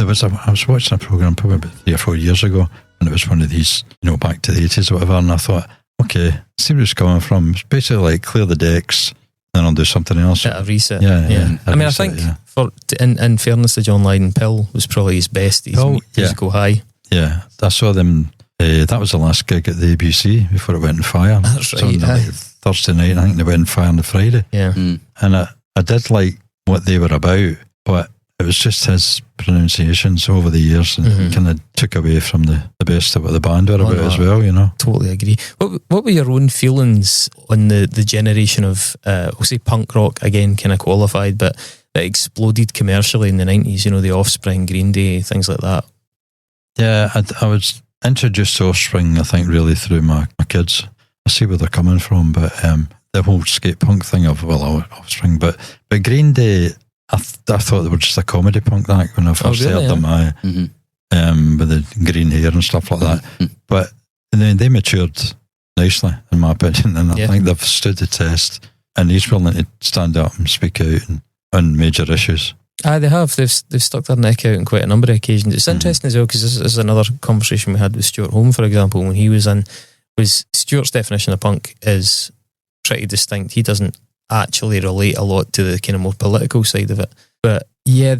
I was watching a programme probably about 3 or 4 years ago, and it was one of these, back to the 80s or whatever, and I thought, okay, see where it's coming from. It's basically like clear the decks, then I'll do something else. A reset. Yeah. I mean, I think in fairness to John Lydon, Pill was probably his best, his musical high. Yeah, I saw them. That was the last gig at the ABC before it went on fire. That's right. Thursday night, I think they went on fire on the Friday. Yeah, and I did like what they were about, but it was just his pronunciations over the years, and kind of took away from the best of what the band were about as well, you know. Totally agree. What were your own feelings on the generation of, we'll say punk rock, again, kind of qualified, but that exploded commercially in the 90s, you know, the Offspring, Green Day, things like that? Yeah, I was introduced to Offspring, I think, really through my kids. I see where they're coming from, but the whole skate punk thing of, Offspring, but Green Day, I thought they were just a comedy punk act when I first heard them, with the green hair and stuff like that. But then they matured nicely, in my opinion, and I think they've stood the test, and he's willing to stand up and speak out on major issues. They have. They've stuck their neck out on quite a number of occasions. It's interesting as well, because this is another conversation we had with Stuart Home, for example, when he was in. Was Stuart's definition of punk is pretty distinct. He doesn't actually relate a lot to the kind of more political side of it. But yeah,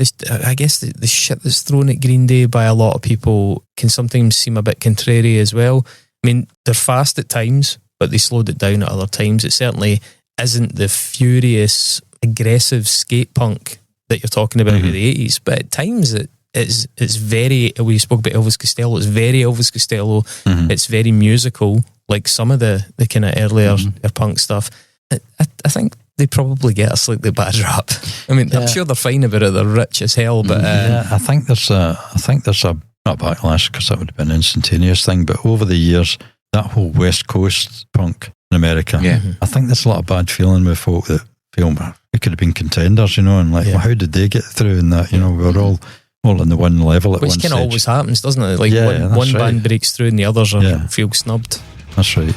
I guess the shit that's thrown at Green Day by a lot of people can sometimes seem a bit contrary as well. I mean, they're fast at times, but they slowed it down at other times. It certainly isn't the furious, aggressive skate punk that you're talking about in the 80s, but at times it's very, we spoke about Elvis Costello, it's very Elvis Costello, it's very musical, like some of the kind of earlier punk stuff. I think they probably get a slightly bad rap. I mean, I'm sure they're fine about it, they're rich as hell, but I think there's a not backlash, because that would have been an instantaneous thing, but over the years, that whole West Coast punk in America, I think there's a lot of bad feeling with folk that feel we could have been contenders, you know, and like, well, how did they get through in that? You know, we're all on the one level at one stage. Which kind of always happens, doesn't it? Like one band breaks through and the others feel snubbed. That's right.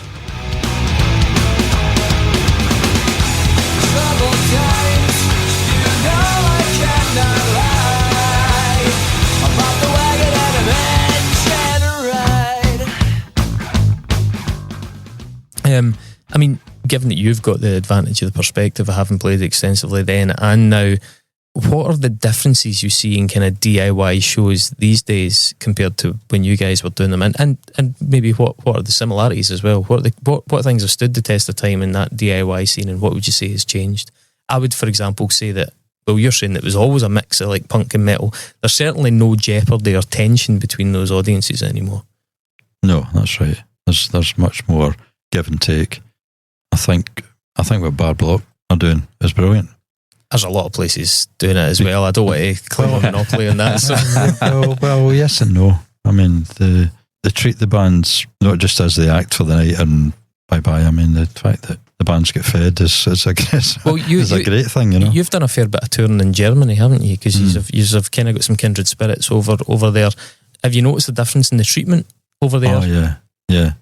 I mean, given that you've got the advantage of the perspective of having played extensively then and now, what are the differences you see in kind of DIY shows these days compared to when you guys were doing them, and maybe what are the similarities as well? What things have stood the test of time in that DIY scene, and what would you say has changed? I would, for example, say that, well, you're saying that it was always a mix of like punk and metal. There's certainly no jeopardy or tension between those audiences anymore. No, that's right. There's much more give and take. I think what Bar Block are doing is brilliant. There's a lot of places doing it as well. I don't want to claim a monopoly on that. So. well, yes and no. I mean, they treat the bands not just as they act for the night and bye-bye. I mean, the fact that the bands get fed is a great thing, you know. You've done a fair bit of touring in Germany, haven't you? Because you've kind of got some kindred spirits over there. Have you noticed the difference in the treatment over there? Oh, yeah.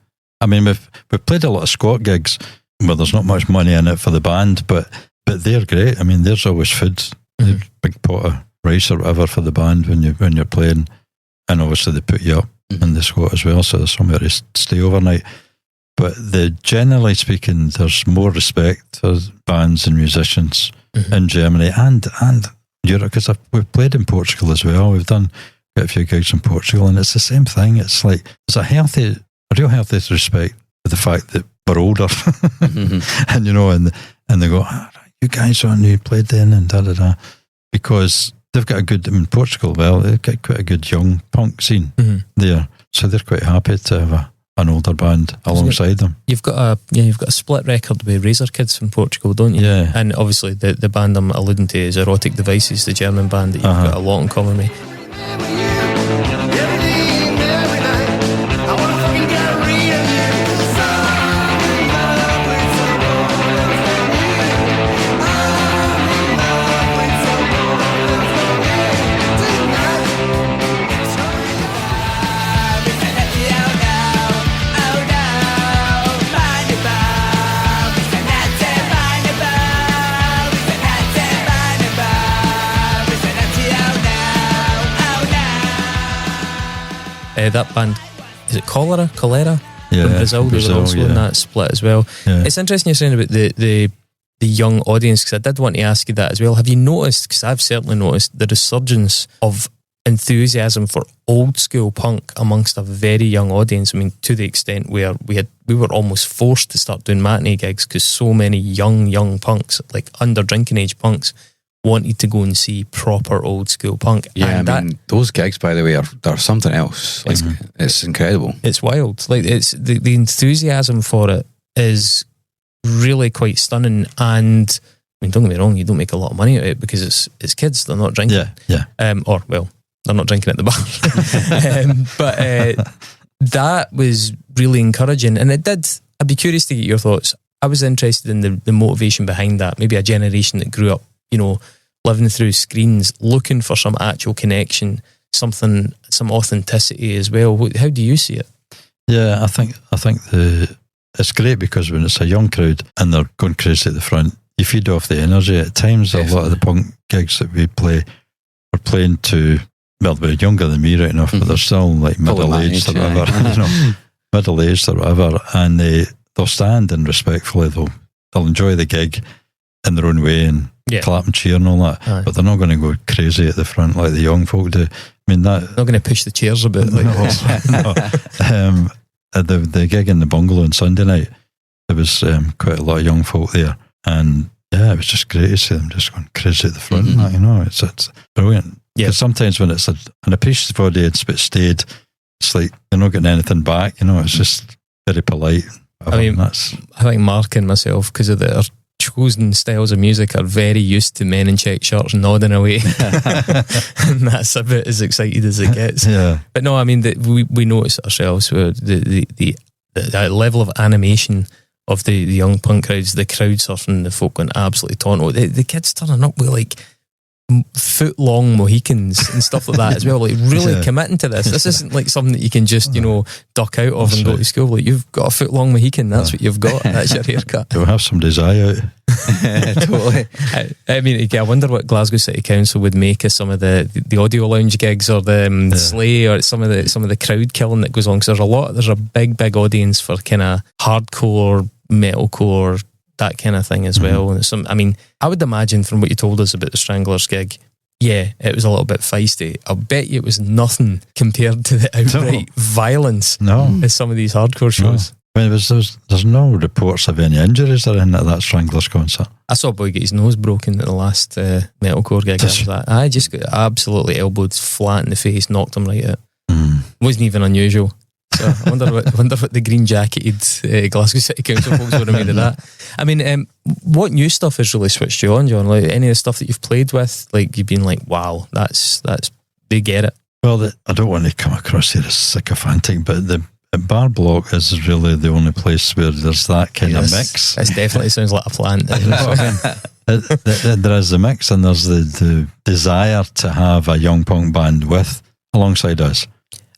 I mean, we've played a lot of squat gigs where there's not much money in it for the band, but they're great. I mean, there's always food, big pot of rice or whatever for the band when you're playing, and obviously they put you up in the squat as well, so there's somewhere to stay overnight. But generally speaking, there's more respect for bands and musicians in Germany and Europe, because we've played in Portugal as well. We've done quite a few gigs in Portugal, and it's the same thing. It's like there's a real healthy respect for the fact that we're older, and you know, and they go, you guys you played then, and da-da-da, because they've got Portugal, they've got quite a good young punk scene there, so they're quite happy to have an older band alongside them. You've got a split record with Razor Kids from Portugal, don't you? Yeah. And obviously the band I'm alluding to is Erotic Devices, the German band that you've got a lot in common with. That band, is it Cholera? Yeah, from Brazil. They were also in that split as well. Yeah. It's interesting you're saying about the young audience, because I did want to ask you that as well. Have you noticed, because I've certainly noticed, the resurgence of enthusiasm for old school punk amongst a very young audience? I mean, to the extent where we were almost forced to start doing matinee gigs because so many young punks, like under drinking age punks, wanted to go and see proper old school punk. Yeah, and I mean, those gigs, by the way, are something else. Like, it's incredible. It's wild. Like, it's the enthusiasm for it is really quite stunning. And I mean, don't get me wrong, you don't make a lot of money out of it because it's kids, they're not drinking. Yeah. Or, well, they're not drinking at the bar. But that was really encouraging. And I'd be curious to get your thoughts. I was interested in the motivation behind that. Maybe a generation that grew up, you know, living through screens, looking for some actual connection, some authenticity as well. How do you see it? Yeah, I think it's great because when it's a young crowd and they're going crazy at the front, you feed off the energy. At times, a lot of the punk gigs that we play, we're playing to, well, they're younger than me right enough, but they're still like middle-aged or whatever, you know, middle-aged or whatever, and they'll stand and respectfully, they'll enjoy the gig in their own way and clap and cheer and all that, but they're not going to go crazy at the front like the young folk do. I mean, that not going to push the chairs a bit. Like no. At the gig in the bungalow on Sunday night, there was quite a lot of young folk there, and yeah, it was just great to see them just going crazy at the front. And that, you know, it's brilliant. Yeah, sometimes when it's an appreciative audience but stayed, it's like they're not getting anything back. You know, it's just very polite. I mean, I think Mark and myself, because of their chosen styles of music, are very used to men in check shirts nodding away, and that's a bit as excited as it gets. Yeah, but no, I mean, we notice it ourselves. The level of animation of the young punk crowds, the crowd surfing, the folk going absolutely tonto. The kids turning up with like foot-long Mohicans and stuff like that as well, like really committing to this. This isn't like something that you can just, you know, duck out of and go to school. Like, you've got a foot-long Mohican, that's what you've got, that's your haircut. You'll have somebody's eye out. Totally. I mean, I wonder what Glasgow City Council would make of some of the audio lounge gigs, or the sleigh, or some of the crowd killing that goes on, because there's a big audience for kind of hardcore, metalcore, that kind of thing as well. And I mean, I would imagine from what you told us about the Stranglers gig, yeah, it was a little bit feisty. I'll bet you it was nothing compared to the outright violence of some of these hardcore shows. I mean, there's no reports of any injuries that are in at that Stranglers concert. I saw a boy get his nose broken at the last metalcore gig after that. I just got absolutely elbowed flat in the face, knocked him right out. Wasn't even unusual. So I wonder what the green jacketed Glasgow City Council folks would have made of that. I mean, what new stuff has really switched you on, John? Like, any of the stuff that you've played with, like you've been like, wow, that's they get it. Well, I don't want to come across here as sycophantic, but the Bar Block is really the only place where there's that kind of mix. It definitely sounds like a plant. There is the mix, and there's the desire to have a young punk band alongside us,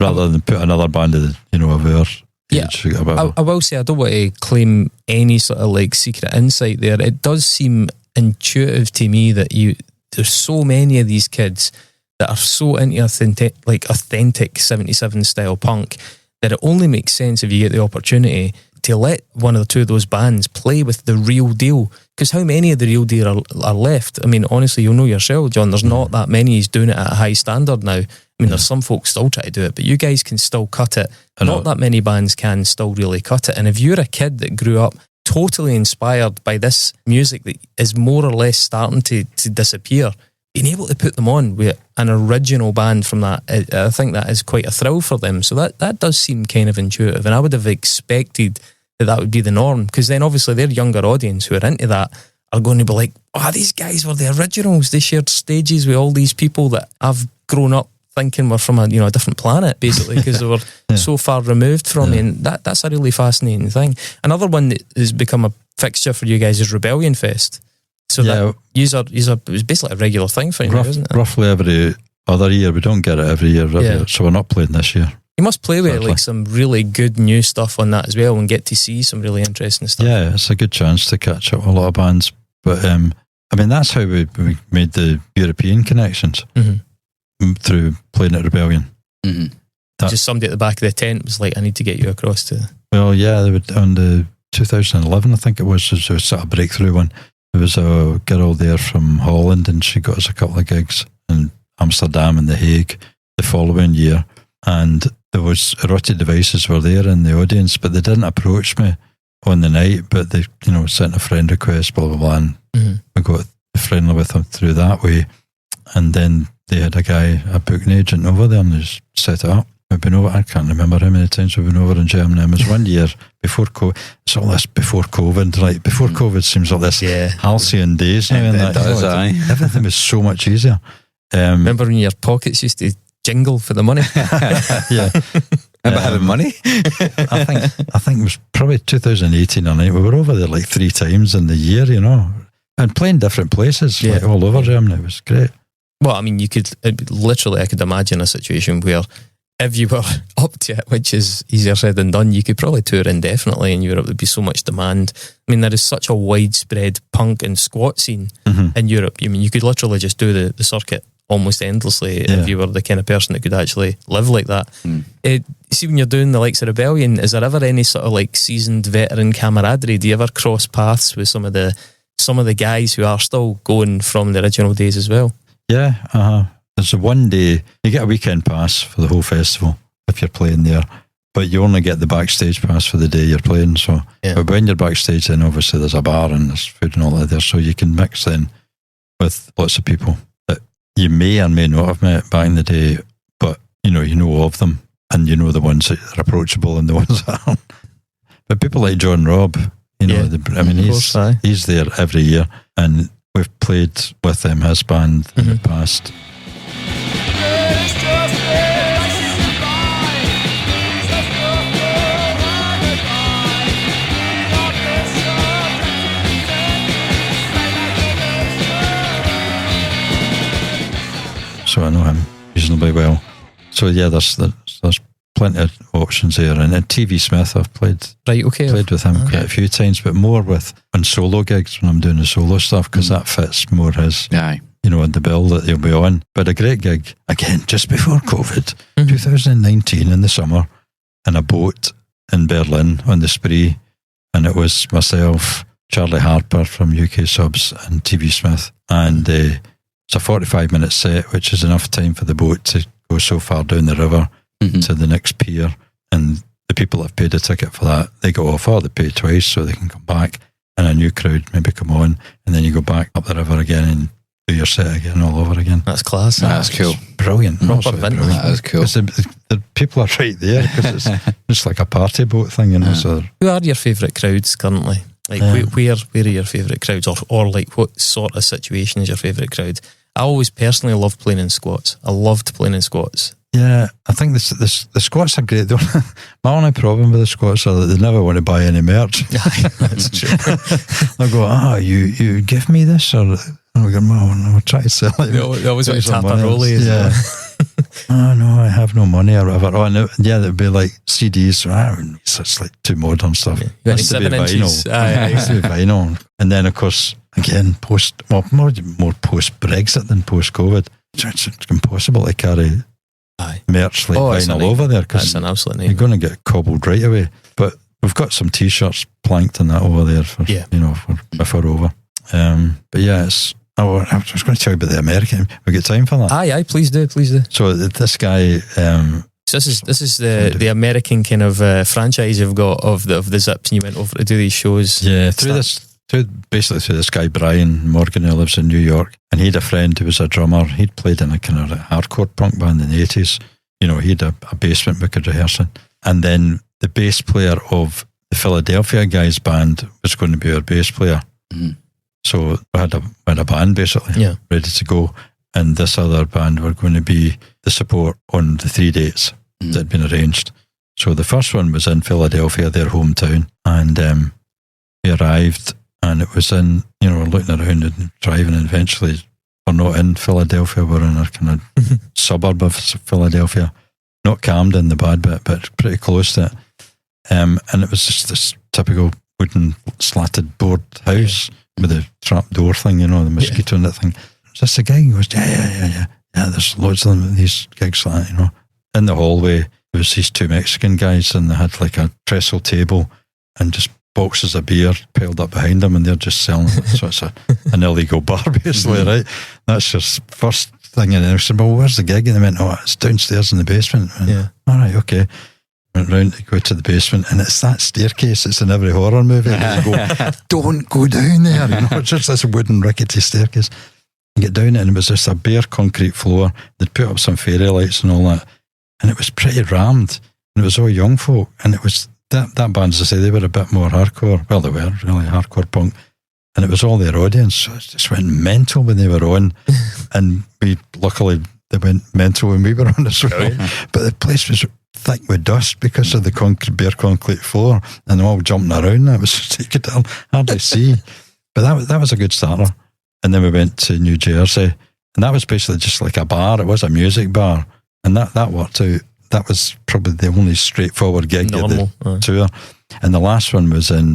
rather than put another band of our age. I will say, I don't want to claim any sort of like secret insight there. It does seem intuitive to me that there's so many of these kids that are so into authentic 77 style punk that it only makes sense if you get the opportunity to let one or two of those bands play with the real deal. Because how many of the real deal are left? I mean, honestly, you'll know yourself, John, there's not that many who's doing it at a high standard now. I mean, there's some folks still try to do it, but you guys can still cut it. Not that many bands can still really cut it. And if you're a kid that grew up totally inspired by this music that is more or less starting to disappear, being able to put them on with an original band from that, I think that is quite a thrill for them. So that does seem kind of intuitive, and I would have expected that would be the norm, because then obviously their younger audience who are into that are going to be like, oh, these guys were the originals, they shared stages with all these people that I've grown up thinking were from a different planet, basically, because they were so far removed from me. And that's a really fascinating thing. Another one that has become a fixture for you guys is Rebellion Fest. So that it was basically a regular thing for you, isn't it? Roughly every other year. We don't get it every year, so we're not playing this year. You must play with like some really good new stuff on that as well, and get to see some really interesting stuff. Yeah, it's a good chance to catch up with a lot of bands. But I mean, that's how we made the European connections, through playing at Rebellion. Just somebody at the back of the tent was like, I need to get you across to... Well, yeah, they would, on the 2011, I think it was sort of breakthrough one. There was a girl there from Holland, and she got us a couple of gigs in Amsterdam and The Hague the following year. And there was Erotic Devices were there in the audience, but they didn't approach me on the night, but they, sent a friend request, blah, blah, blah, and we got friendly with them through that way. And then they had a booking agent over there, and they just set it up. We've been over, I can't remember how many times we've been over in Germany. It was one year before COVID. It's all this before COVID, right? Before COVID seems like this halcyon days now. It does, aye. Everything was so much easier. Remember when your pockets used to jingle for the money? Yeah. Remember having money? I think it was probably 2018 or 9. We were over there like 3 times in the year, you know, and playing different places, like all over Germany. It was great. Well, I mean, I could imagine a situation where if you were up to it, which is easier said than done, you could probably tour indefinitely in Europe. There'd be so much demand. I mean, there is such a widespread punk and squat scene in Europe. I mean, you could literally just do the circuit almost endlessly if you were the kind of person that could actually live like that. See, when you're doing the likes of Rebellion, is there ever any sort of like seasoned veteran camaraderie? Do you ever cross paths with some of the guys who are still going from the original days as well? Yeah, there's a one day, you get a weekend pass for the whole festival if you're playing there, but you only get the backstage pass for the day you're playing. So, but when you're backstage, then obviously there's a bar and there's food and all that there, so you can mix in with lots of people that you may or may not have met back in the day, but you know of them, and you know the ones that are approachable and the ones that aren't. But people like John Robb, he's there every year, and we've played with his band in the past. So I know him reasonably well. So yeah, there's plenty of options there. And TV Smith, I've played with him quite a few times, but more on solo gigs when I'm doing the solo stuff, because that fits more his, in the bill that he'll be on. But a great gig, again, just before COVID, 2019 in the summer, in a boat in Berlin on the Spree, and it was myself, Charlie Harper from UK Subs, and TV Smith, and it's a 45-minute set, which is enough time for the boat to go so far down the river to the next pier, and the people that have paid a ticket for that, they go off, they pay twice so they can come back, and a new crowd maybe come on, and then you go back up the river again and do your set again all over again. That's class. That's cool. Brilliant. That is cool. The people are right there, because it's just like a party boat thing, you know. So, who are your favourite crowds currently? Like, where are your favourite crowds, or like what sort of situation is your favourite crowd? I always personally loved playing in squats. I loved playing in squats. Yeah, I think the squats are great. My only problem with the squats are that they never want to buy any merch. That's true. They'll go, you give me this, or we go, I'll try to sell it. They always want to tap a rollie. Yeah. Oh no, I have no money or whatever. Oh, no, yeah, there'd be like CDs. It's like too modern stuff. You got 7 inches. Vinyl. And then of course, again, more post Brexit than post COVID. It's impossible to carry merch like vinyl over there, because an absolute you're going to get cobbled right away. But we've got some T-shirts planked and that over there for if we're over. But yeah, I was going to tell you about the American. We got time for that? Aye, please do. So this guy. So this is the American kind of franchise you've got of the Zips, and you went over to do these shows. Yeah, through this guy Brian Morgan, who lives in New York, and he had a friend who was a drummer. He'd played in a kind of hardcore punk band in the 80s. He had a basement we could rehearse in, and then the bass player of the Philadelphia guys band was going to be our bass player. So we had a band basically ready to go, and this other band were going to be the support on the 3 dates that had been arranged. So the first one was in Philadelphia, their hometown, and we arrived, and it was in, we're looking around and driving, and eventually we're not in Philadelphia, we're in a kind of suburb of Philadelphia, not Camden, the bad bit, but pretty close to it. And it was just this typical wooden slatted board house with a trap door thing, the mosquito and that thing. Is this a gig? He goes, yeah, there's loads of them, these gigs like that, In the hallway, there was these 2 Mexican guys, and they had like a trestle table and just boxes of beer piled up behind them, and they're just selling it. So it's an illegal bar, basically, right? That's your first thing. And I said, well, where's the gig? And they went, it's downstairs in the basement. And, all right, okay. went round to go to the basement, and it's that staircase. It's in every horror movie. You go, don't go down there. You know, it's just this wooden rickety staircase. You get down it, and it was just a bare concrete floor. They'd put up some fairy lights and all that, and it was pretty rammed. And it was all young folk, and it was that band, as I say, they were a bit more hardcore. Well, they were really hardcore punk, and it was all their audience. So it just went mental when they were on, and luckily they went mental when we were on as well. But the place was thick with dust because of the bare concrete floor, and they're all jumping around. It was just, you could hardly see. But that was a good starter. And then we went to New Jersey, and that was basically just like a bar. It was a music bar, and that worked out. That was probably the only straightforward gig of the tour. And the last one was in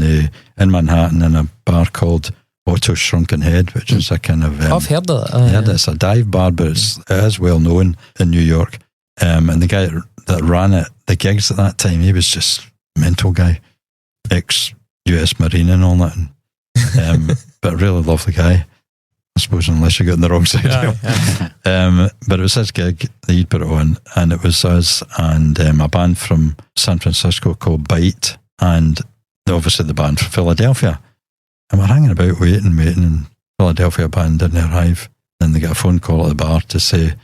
Manhattan in a bar called Otto's Shrunken Head, which is a kind of... I've heard of it. It's a dive bar, but it is well known in New York. And the guy that ran it, the gigs at that time, he was just a mental guy, ex-US Marine and all that. But a really lovely guy. I suppose, unless you got on the wrong side. But it was his gig that he'd put it on, and it was us and a band from San Francisco called Bite, and obviously the band from Philadelphia. And we're hanging about waiting, and Philadelphia band didn't arrive. Then they got a phone call at the bar to say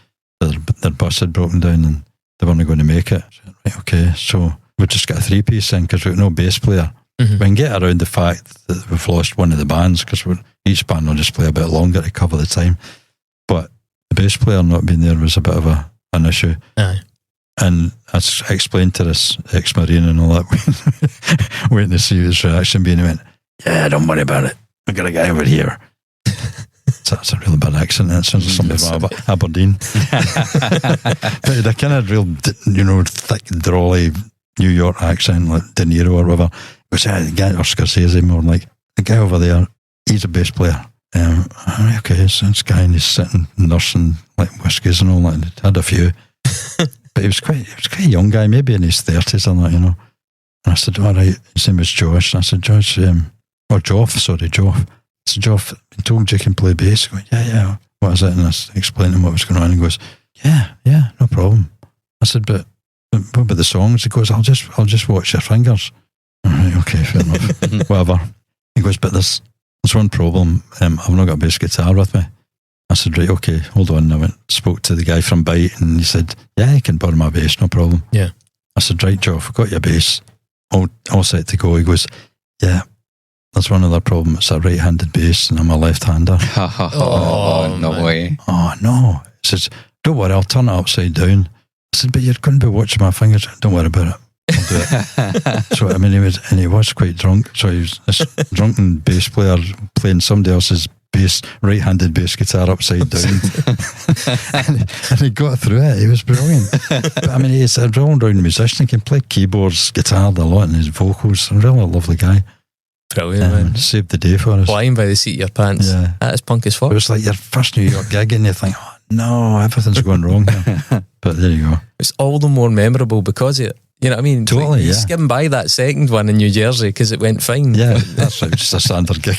their bus had broken down and they weren't going to make it. So, right, okay, so we just got a 3-piece in because we've got no bass player. We can get around the fact that we've lost one of the bands because each band will just play a bit longer to cover the time. But the bass player not being there was a bit of an issue. Aye. And I explained to this ex-Marine and all that, waiting to see his reaction being, he went, yeah, don't worry about it. I got a guy over here. So that's a really bad accent. That sounds like something from Aberdeen. But the kind of real, thick, drawly New York accent, like De Niro or whatever. Which the guy, or Scorsese, more like, the guy over there, he's a bass player. Okay, so this guy, and he's sitting nursing like whiskies and all that. He'd had a few. But he was quite a young guy, maybe in his 30s or that, And I said, all right, his name was Josh. And I said, Josh, Joff. I said, Joff, I told you can play bass. He went, yeah, what is it? And I explained to him what was going on. And he goes, yeah, no problem. I said, but what about the songs? He goes, I'll just watch your fingers. All right, okay, fair enough. Whatever. He goes, but there's one problem. I've not got a bass guitar with me. I said, right, okay, hold on. I spoke to the guy from Bite, and he said, yeah, you can borrow my bass, no problem. Yeah. I said, right, Joe, I've got your bass, all set to go. He goes, yeah, there's one other problem. It's a right-handed bass, and I'm a left-hander. No way. Oh, no. He says, don't worry, I'll turn it upside down. I said, but you're going to be watching my fingers. Don't worry about it. I'll do it. So, he was quite drunk. So he was this drunken bass player playing somebody else's right-handed bass guitar upside down. and he got through it. He was brilliant. But he's a all-round musician. He can play keyboards, guitar, a lot, and his vocals. A really lovely guy. Brilliant, man. Saved the day for us. Flying by the seat of your pants. Yeah. That is punk as fuck. It was like your first New York gig, and you think, oh no, everything's going wrong here. But there you go. It's all the more memorable because of it. You know what I mean? Totally, you skim by that second one in New Jersey because it went fine. Yeah, that's right, just a standard gig.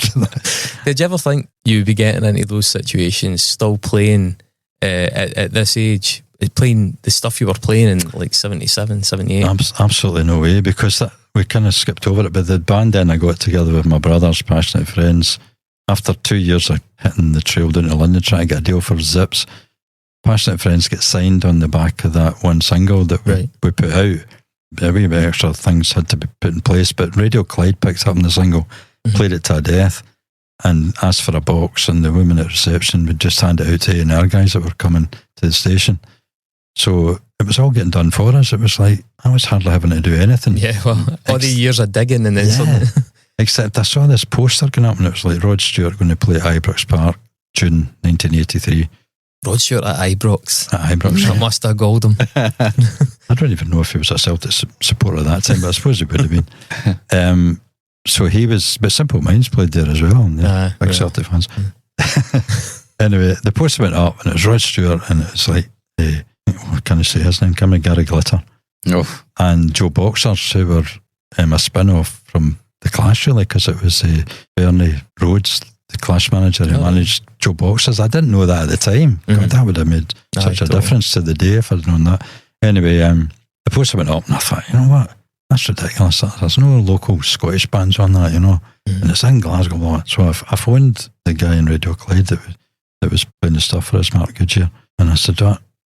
Did you ever think you'd be getting into those situations, still playing at this age, playing the stuff you were playing in like 77, 78? Absolutely no way, because we kind of skipped over it. But the band then I got together with my brothers, Passionate Friends, after 2 years of hitting the trail down to London trying to get a deal for Zips. Passionate Friends get signed on the back of that one single that we put out. A wee bit extra things had to be put in place, but Radio Clyde picked up on the single, played it to a death, and asked for a box, and the women at reception would just hand it out to A&R guys that were coming to the station. So it was all getting done for us. It was like I was hardly having to do anything. Yeah, well, all the years of digging and then something. Except I saw this poster going up, and it was like Rod Stewart going to play at Ibrox Park, June 1983. Rod Stewart at Ibrox. At Ibrox. I must have gold him. I don't even know if he was a Celtic supporter at that time, but I suppose he would have been. So he was, but Simple Minds played there as well. Big Celtic fans. Anyway, the poster went up, and it was Rod Stewart, and it was like, what can I say his name? Gary Glitter. Oh. And Joe Boxers, who were a spin-off from the Clash, really, because it was Bernie Rhodes, the Clash manager, who managed Joe Boxers. I didn't know that at the time. God, that would have made such a difference to the day if I'd known that. Anyway, the poster went up, and I thought, you know what? That's ridiculous. There's no local Scottish bands on that, you know, and it's in Glasgow. So I phoned the guy in Radio Clyde that was playing the stuff for us, Mark Goodyear, and I said, you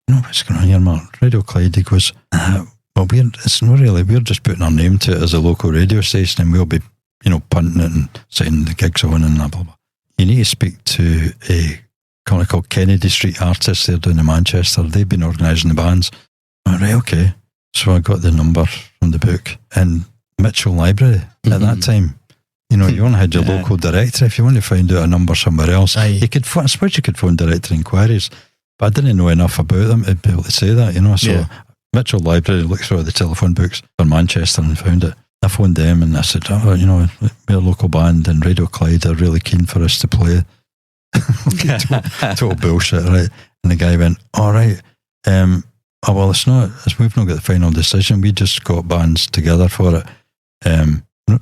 know what's going on here, Mark? Radio Clyde. He goes, well, it's not really. We're just putting our name to it as a local radio station, and we'll be, you know, punting it and signing the gigs on and blah blah blah. You need to speak to a company called Kennedy Street Artists. They're down in Manchester. They've been organising the bands. I went, right, okay. So I got the number from the book in Mitchell Library at that time. You know, you only had your local directory. If you want to find out a number somewhere else, you could. I suppose you could phone directory inquiries, but I didn't know enough about them to be able to say that. You know, so Mitchell Library looked through the telephone books for Manchester and found it. I phoned them and I said, you know, we're a local band and Radio Clyde are really keen for us to play. Total bullshit, right? And the guy went, all right. Well, we've not got the final decision. We just got bands together for it.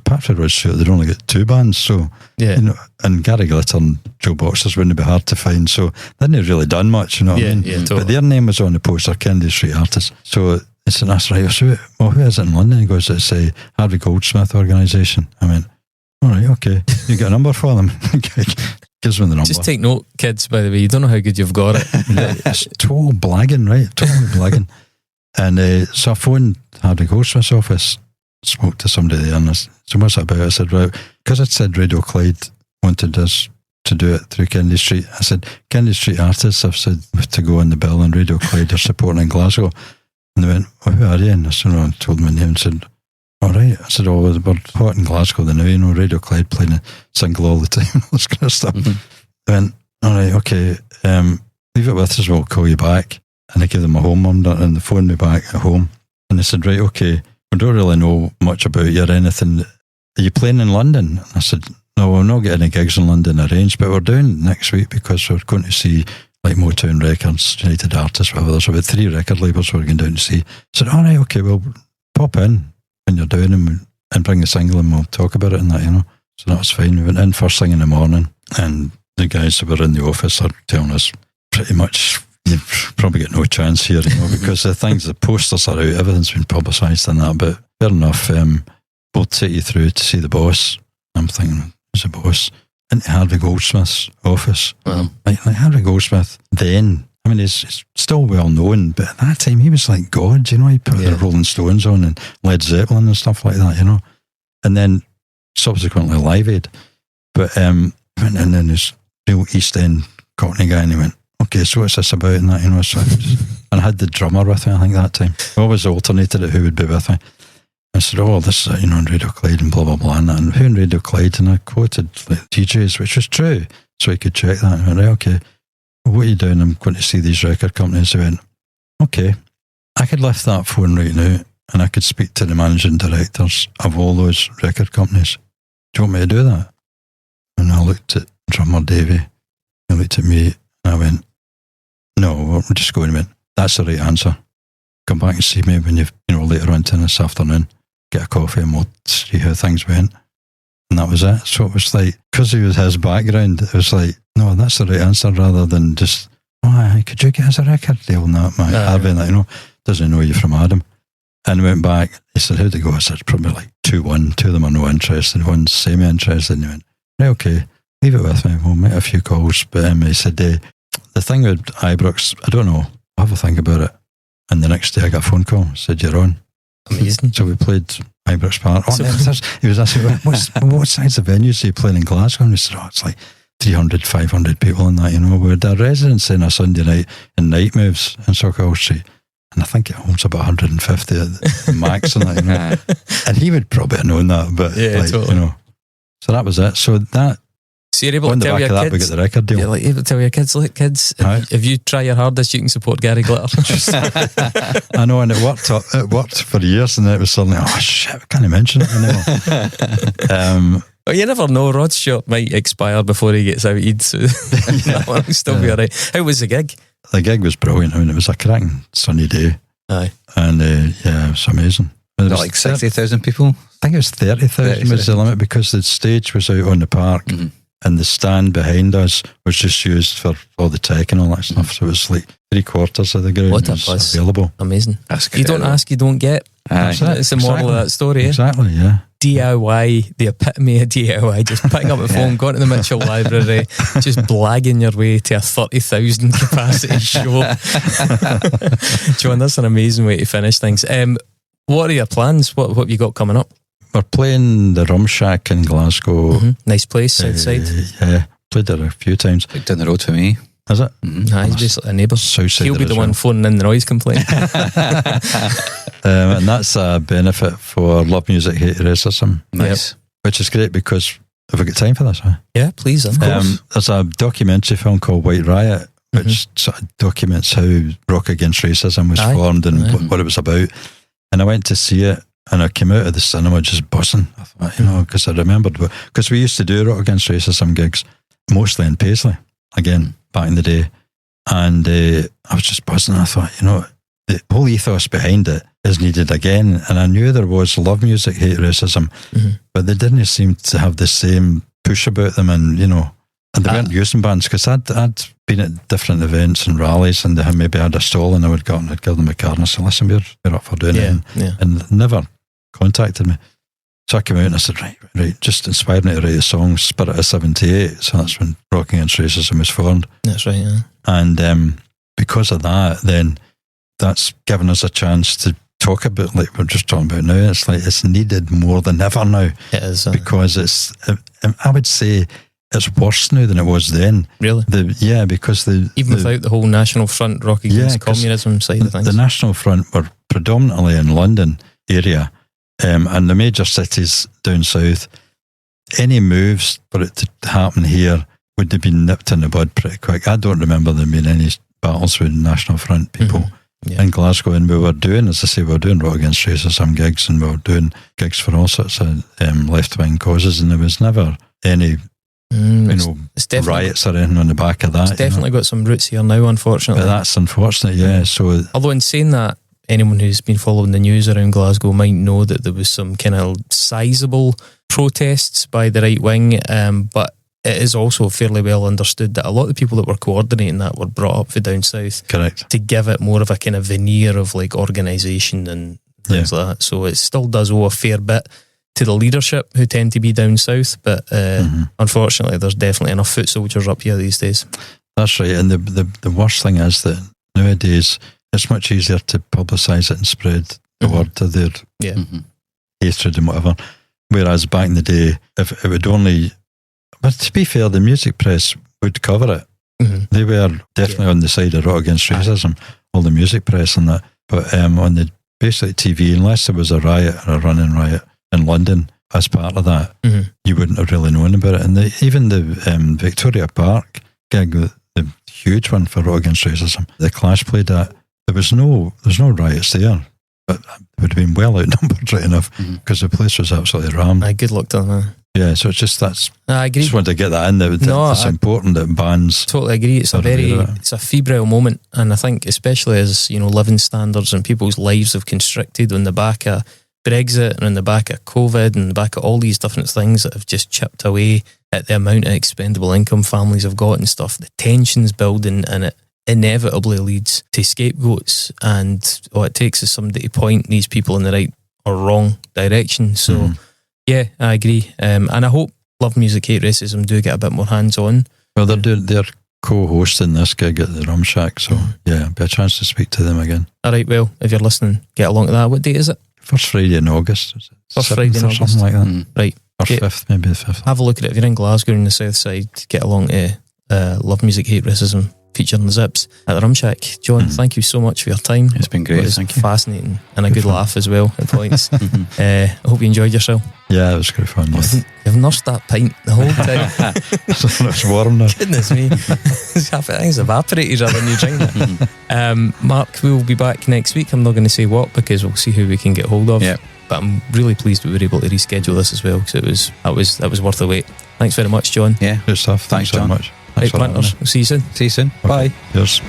Perhaps for Rod Stewart, they'd only got 2 bands, so you know, and Gary Glitter and Joe Boxers wouldn't be hard to find. So they hadn't really done much, you know what I mean? Yeah, totally. But their name was on the poster, Kennedy Street Artists. So I said, that's right. So, well, who is it in London? He goes, it's a Harvey Goldsmith organisation. I went, all right, okay. You got a number for them? Gives me the number. Just take note, kids, by the way. You don't know how good you've got it. It's total blagging, right? Total blagging. And so I phoned Harvey Goldsmith's office, spoke to somebody there, and I said, so what's that about? I said, right, because I'd said Radio Clyde wanted us to do it through Kennedy Street. I said, Kennedy Street Artists, I've said to go on the bill, and Radio Clyde are supporting in Glasgow. And they went, well, who are you? And I said, I told them my name and said, all right. I said, oh, we're hot in Glasgow now, you know, Radio Clyde playing a single all the time, all this kind of stuff. They went, all right, okay, leave it with us, we'll call you back. And I gave them my home number and they phoned me back at home. And they said, right, okay, we don't really know much about you or anything. Are you playing in London? And I said, no, we'll not get any gigs in London arranged, but we're doing next week because we're going to see like Motown Records, United Artists, whatever. There's about 3 record labels we're going down to see. I said, all right, okay, well, pop in when you're doing them and bring the single and we'll talk about it and that, you know. So that was fine. We went in first thing in the morning and the guys that were in the office are telling us pretty much you've probably got no chance here, you know, because the posters are out, everything's been publicised and that, but fair enough, we'll take you through to see the boss. I'm thinking, who's the boss? Into Harvey Goldsmith's office. Like Harvey Goldsmith then, I mean, he's still well known, but at that time he was like God, you know, he put the Rolling Stones on and Led Zeppelin and stuff like that, you know, and then subsequently Live Aid. But went in and this real East End Cockney guy and he went, okay, so what's this about and that, you know, so and I had the drummer with me, I think that time. We always alternated it who would be with me. I said, oh, this is, you know, on Radio Clyde and blah, blah, blah, and that. And who in Radio Clyde? And I quoted like DJs, which was true. So he could check that. And I went, right, okay, well, what are you doing? I'm going to see these record companies. He went, okay, I could lift that phone right now and I could speak to the managing directors of all those record companies. Do you want me to do that? And I looked at drummer Davey. He looked at me and I went, no, we're just going, went, that's the right answer. Come back and see me when you've, you know, later on this afternoon. Get a coffee and we'll see how things went. And that was it. So it was like, because he was his background, it was like, no, that's the right answer rather than just, oh, could you get us a record deal? No, my Harvey, you know, doesn't know you from Adam. And went back, he said, how'd it go? I said, probably like 2-1. 2 of them are no interested, one's semi-interested. And he went, right, okay, leave it with me. We'll make a few calls. But he said, the thing with Ibrox, I don't know, I'll have a think about it. And the next day I got a phone call, said, you're on. Amazing. So we played Ibrox Park. He was asking, what size of venues are you playing in Glasgow? And we said, it's like 300, 500 people in that, you know. We had a residence in a Sunday night in Night Moves in Sockhill Street. And I think it holds about 150 at the max and that, you know. And he would probably have known that, but totally. You know. So that was it. So you're able to tell your kids, we got the record deal. You're like able to tell your kids, look, kids, if you try your hardest, you can support Gary Glitter. I know, and it worked for years, and then it was suddenly, oh shit, we can't mention it anymore. But you never know, Rod Stewart might expire before he gets outed, so that one will still be alright. How was the gig? The gig was brilliant. I mean, it was a cracking sunny day. Aye. And it was amazing. Was like 60,000 people? I think it was 30,000 was the limit because the stage was out on the park. Mm-hmm. and the stand behind us was just used for all the tech and all that stuff. So it was like 3/4 of the ground What a was buzz. available. Amazing. That's You don't ask, you don't get. That's it. It's the moral of that story. Exactly, yeah. DIY, the epitome of DIY, just picking up the phone, going to the Mitchell Library, just blagging your way to a 30,000 capacity show. John, that's an amazing way to finish things. What are your plans? What have you got coming up? We're playing the Rum Shack in Glasgow. Nice place, south side. Yeah, played there a few times. Like down the road for me. Is it? Nah, he's basically a neighbour. South side He'll be there the as one well. phoning in the noise complaint. And that's a benefit for Love Music, Hate Racism, Nice. which is great because have we got time for this? Huh? Yeah, please, of course. There's a documentary film called White Riot, which sort of documents how Rock Against Racism was Aye. formed and Aye. what it was about. And I went to see it, and I came out of the cinema just buzzing. I thought, because I remembered, because we used to do Rock Against Racism gigs, mostly in Paisley, again, back in the day. And I was just buzzing. I thought, the whole ethos behind it is needed again. And I knew there was Love Music, Hate Racism, but they didn't seem to have the same push about them. And, and they weren't using bands, because I'd been at different events and rallies, and they had maybe had a stall, and I would go and I'd give them a card and I said, listen, we're up for doing it. And they never contacted me. So I came out and I said, right, just inspired me to write a song, Spirit of 78. So that's when Rock Against Racism was formed. That's right, yeah. And because of that, then that's given us a chance to talk about, like we're just talking about now. It's like it's needed more than ever now. It is. Because it's, I would say, it's worse now than it was then. Really? Because even without the whole National Front Rock Against 'cause Communism side of things. The National Front were predominantly in London area, and the major cities down south. Any moves for it to happen here would have been nipped in the bud pretty quick. I don't remember there being any battles with National Front people in Glasgow, and we were doing, as I say, we were doing Rock Against Racism gigs, and we were doing gigs for all sorts of left-wing causes, and there was never any it's riots or anything on the back of that. It's definitely got some roots here now, unfortunately. But that's unfortunate, yeah. So, although in saying that, anyone who's been following the news around Glasgow might know that there was some kind of sizable protests by the right wing, but it is also fairly well understood that a lot of the people that were coordinating that were brought up for down south. Correct. To give it more of a kind of veneer of like organisation and things like that. So it still does owe a fair bit to the leadership who tend to be down south, but unfortunately there's definitely enough foot soldiers up here these days. That's right. And the worst thing is that nowadays it's much easier to publicise it and spread the word to their hatred and whatever. Whereas back in the day, if it would only... But to be fair, the music press would cover it. They were definitely on the side of Rock Against Racism, all the music press and that. But on the basic TV, unless there was a riot or a running riot in London as part of that, you wouldn't have really known about it. And even the Victoria Park gig, the huge one for Rock Against Racism, the Clash played that. There's no riots there, but it would have been well outnumbered right enough, because the place was absolutely rammed. Good luck to them. Yeah, so it's just I agree. Just wanted to get that in there. It's important that bands. Totally agree. It's a febrile moment, and I think especially as living standards and people's lives have constricted on the back of Brexit and on the back of COVID and the back of all these different things that have just chipped away at the amount of expendable income families have got and stuff. The tension's building, and it inevitably leads to scapegoats, and all it takes is somebody to point these people in the right or wrong direction. So yeah, I agree, and I hope Love Music, Hate Racism do get a bit more hands-on. Well, they're co-hosting this gig at the Rum Shack, so yeah, it'll be a chance to speak to them again. Alright, well, if you're listening, get along to that. What date is it? First Friday in August. First Friday in August. Something like that. Right. Or 5th, maybe the 5th. Have a look at it. If you're in Glasgow in the south side, get along to Love Music, Hate Racism, featuring the Zips at the Rum Shack. John, thank you so much for your time. It's been great, thank you. Fascinating, and a good laugh as well at points. I hope you enjoyed yourself. Yeah, it was great fun. Yeah. You've nursed that pint the whole time. It's warm now. Goodness me. Half of things evaporated when you drink it. Mark, we'll be back next week. I'm not going to say what, because we'll see who we can get hold of. Yeah. But I'm really pleased we were able to reschedule this as well, because that was worth the wait. Thanks very much, John. Yeah. Good stuff. Thanks John. very much. Right, Thanks for having planters. me. We'll see you soon. See you soon. Okay. Bye. Cheers.